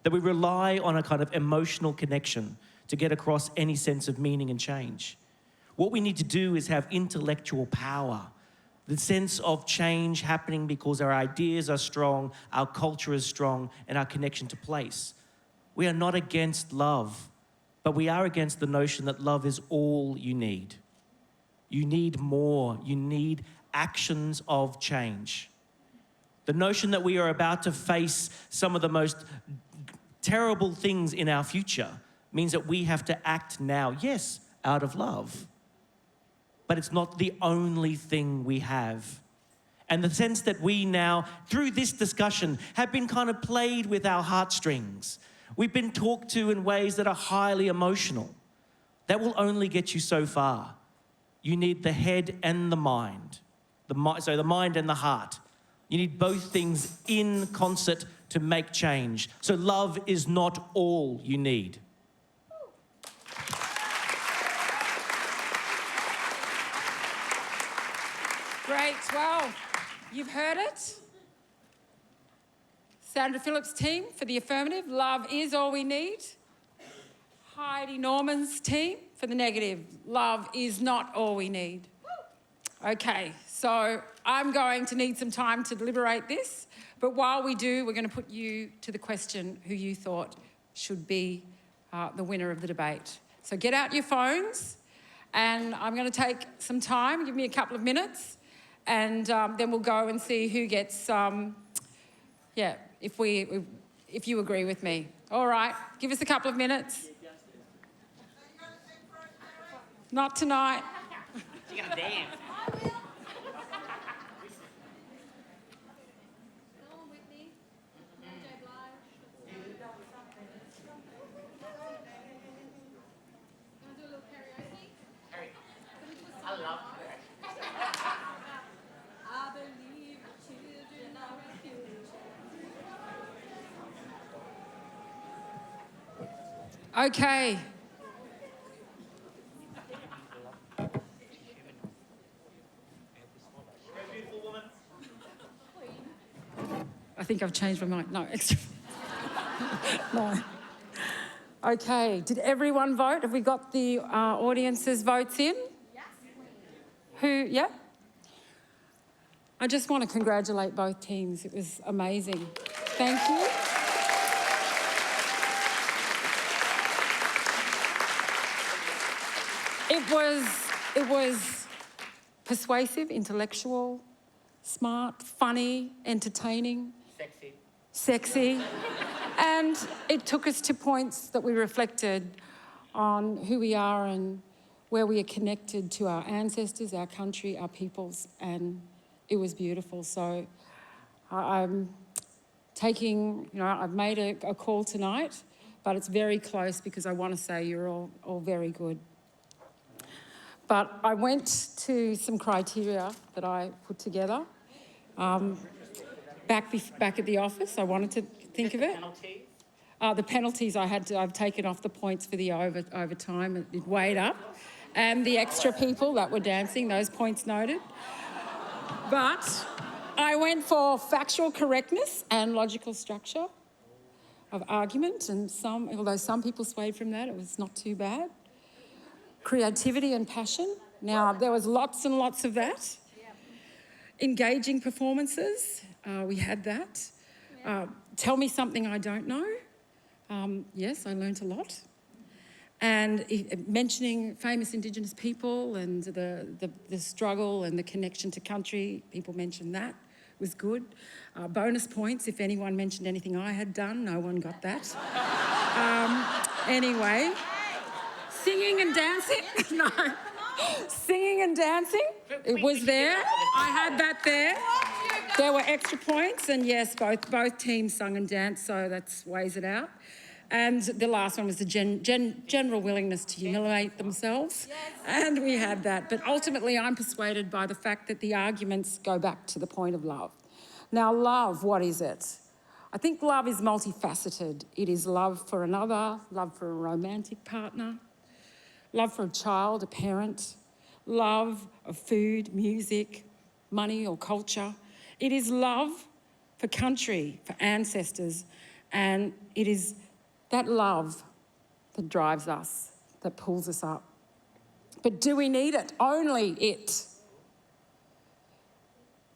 That we rely on a kind of emotional connection to get across any sense of meaning and change. What we need to do is have intellectual power, the sense of change happening because our ideas are strong, our culture is strong, and our connection to place. We are not against love, but we are against the notion that love is all you need. You need more. You need actions of change. The notion that we are about to face some of the most terrible things in our future means that we have to act now, yes, out of love. But it's not the only thing we have. And the sense that we now, through this discussion, have been kind of played with our heartstrings. We've been talked to in ways that are highly emotional. That will only get you so far. You need the head and the mind. The mind and the heart. You need both things in concert to make change. So love is not all you need. Great, well, you've heard it. Sandra Phillips' team for the affirmative, love is all we need. Heidi Norman's team for the negative, love is not all we need. Okay, so I'm going to need some time to deliberate this, but while we do, we're going to put you to the question who you thought should be the winner of the debate. So get out your phones, and I'm going to take some time, give me a couple of minutes, and then we'll go and see who gets, if you agree with me. All right, give us a couple of minutes. Not tonight. You're gonna dance. I love Okay. I think I've changed my mind. No, extra. No. Okay, did everyone vote? Have we got the audience's votes in? Yes. Who, yeah? I just want to congratulate both teams. It was amazing. Thank you. It was persuasive, intellectual, smart, funny, entertaining. Sexy. And it took us to points that we reflected on who we are and where we are connected to our ancestors, our country, our peoples, and it was beautiful. So I'm taking, I've made a call tonight, but it's very close because I want to say you're all very good. But I went to some criteria that I put together. Back at the office, I wanted to think of it. The penalties I've taken off the points for the overtime. It weighed up. And the extra people that were dancing, those points noted. But I went for factual correctness and logical structure of argument, and although some people swayed from that, it was not too bad. Creativity and passion. Now, there was lots and lots of that. Engaging performances, we had that. Tell me something I don't know. Yes, I learnt a lot. And mentioning famous Indigenous people and the struggle and the connection to country, people mentioned that, was good. Bonus points, if anyone mentioned anything I had done, no one got that. Anyway, singing and dancing, no. Singing and dancing, it was there. I had that there. There were extra points, and yes, both teams sung and danced, so that weighs it out. And the last one was the general willingness to humiliate themselves, and we had that. But ultimately, I'm persuaded by the fact that the arguments go back to the point of love. Now, love, what is it? I think love is multifaceted. It is love for another, love for a romantic partner, love for a child, a parent, love of food, music, money or culture. It is love for country, for ancestors, and it is that love that drives us, that pulls us up. But do we need it? Only it.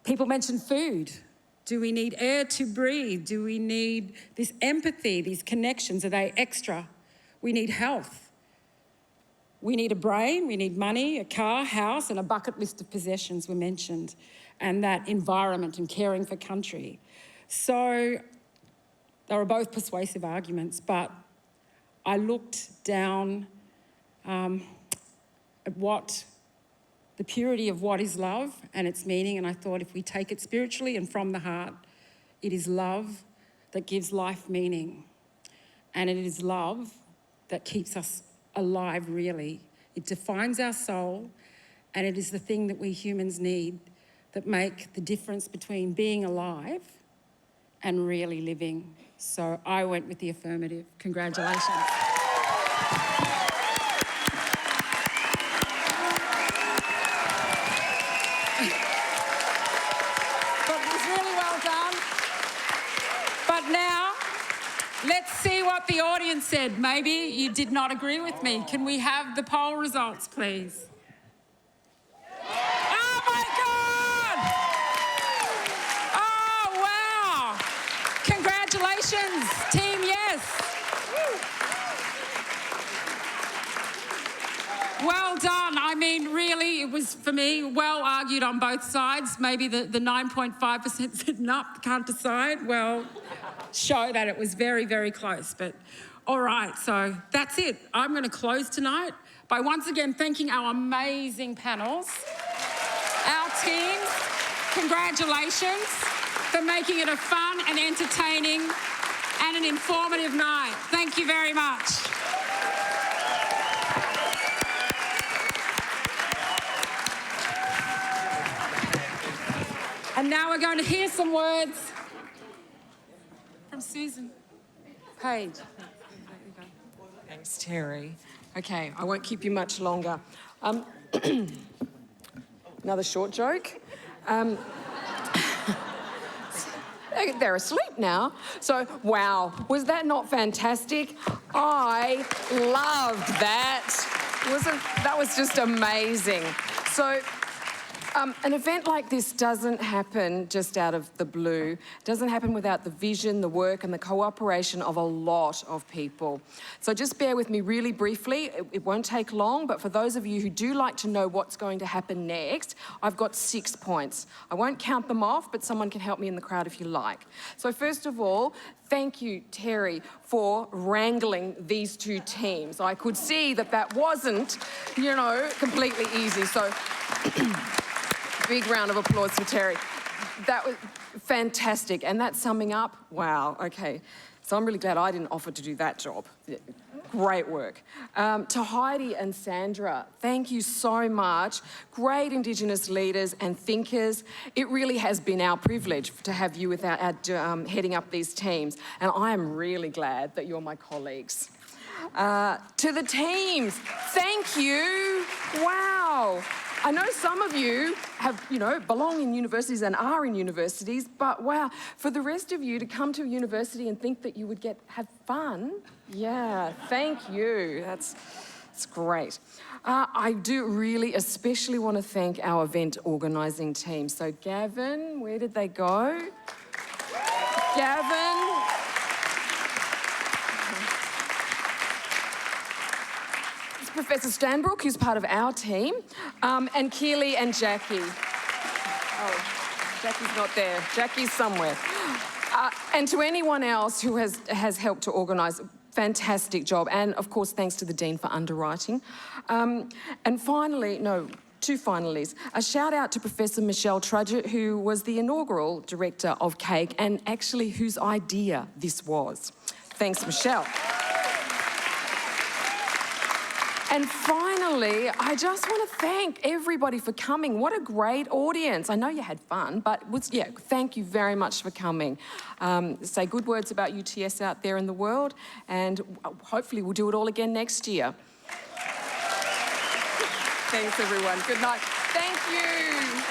People mention food. Do we need air to breathe? Do we need this empathy, these connections? Are they extra? We need health. We need a brain, we need money, a car, house, and a bucket list of possessions were mentioned, and that environment and caring for country. So they were both persuasive arguments, but I looked down at the purity of what is love and its meaning, and I thought if we take it spiritually and from the heart, it is love that gives life meaning, and it is love that keeps us alive, really. It defines our soul, and it is the thing that we humans need that make the difference between being alive and really living. So I went with the affirmative. Congratulations. But it was really well done. But now, let's see what the audience said. Maybe you did not agree with me. Can we have the poll results, please? Oh my God! Oh, wow! Congratulations, Team Yes. Well done. I mean, really, it was, for me, well argued on both sides. Maybe the 9.5% said, nope, can't decide. Well, show that it was very, very close. But all right, so that's it. I'm going to close tonight by once again thanking our amazing panels, our teams. Congratulations for making it a fun and entertaining and an informative night. Thank you very much. And now we're going to hear some words from Susan Page. Thanks, Terri. Okay, I won't keep you much longer. Another short joke. They're asleep now. So, wow, was that not fantastic? I loved that. That was just amazing. So, an event like this doesn't happen just out of the blue. It doesn't happen without the vision, the work and the cooperation of a lot of people. So just bear with me really briefly. It won't take long, but for those of you who do like to know what's going to happen next, I've got 6 points. I won't count them off, but someone can help me in the crowd if you like. So first of all, thank you, Terri, for wrangling these two teams. I could see that wasn't, completely easy. So big round of applause for Terri. That was fantastic. And that summing up, wow, okay. So I'm really glad I didn't offer to do that job. Great work. To Heidi and Sandra, thank you so much. Great Indigenous leaders and thinkers. It really has been our privilege to have you with our heading up these teams. And I am really glad that you're my colleagues. To the teams, thank you. Wow. I know some of you have, belong in universities and are in universities, but wow, for the rest of you to come to a university and think that you would have fun, yeah, thank you. That's great. I do really especially want to thank our event organising team. So Gavin, where did they go? Gavin. Professor Stanbrook, who's part of our team, and Keely and Jackie. Oh, Jackie's not there. Jackie's somewhere. And to anyone else who has helped to organise, fantastic job. And of course, thanks to the Dean for underwriting. And finally, two finalies. A shout out to Professor Michelle Trudgett, who was the inaugural director of CAIK and actually whose idea this was. Thanks, Michelle. And finally, I just want to thank everybody for coming. What a great audience. I know you had fun, but thank you very much for coming. Say good words about UTS out there in the world, and hopefully we'll do it all again next year. Thanks, everyone. Good night. Thank you.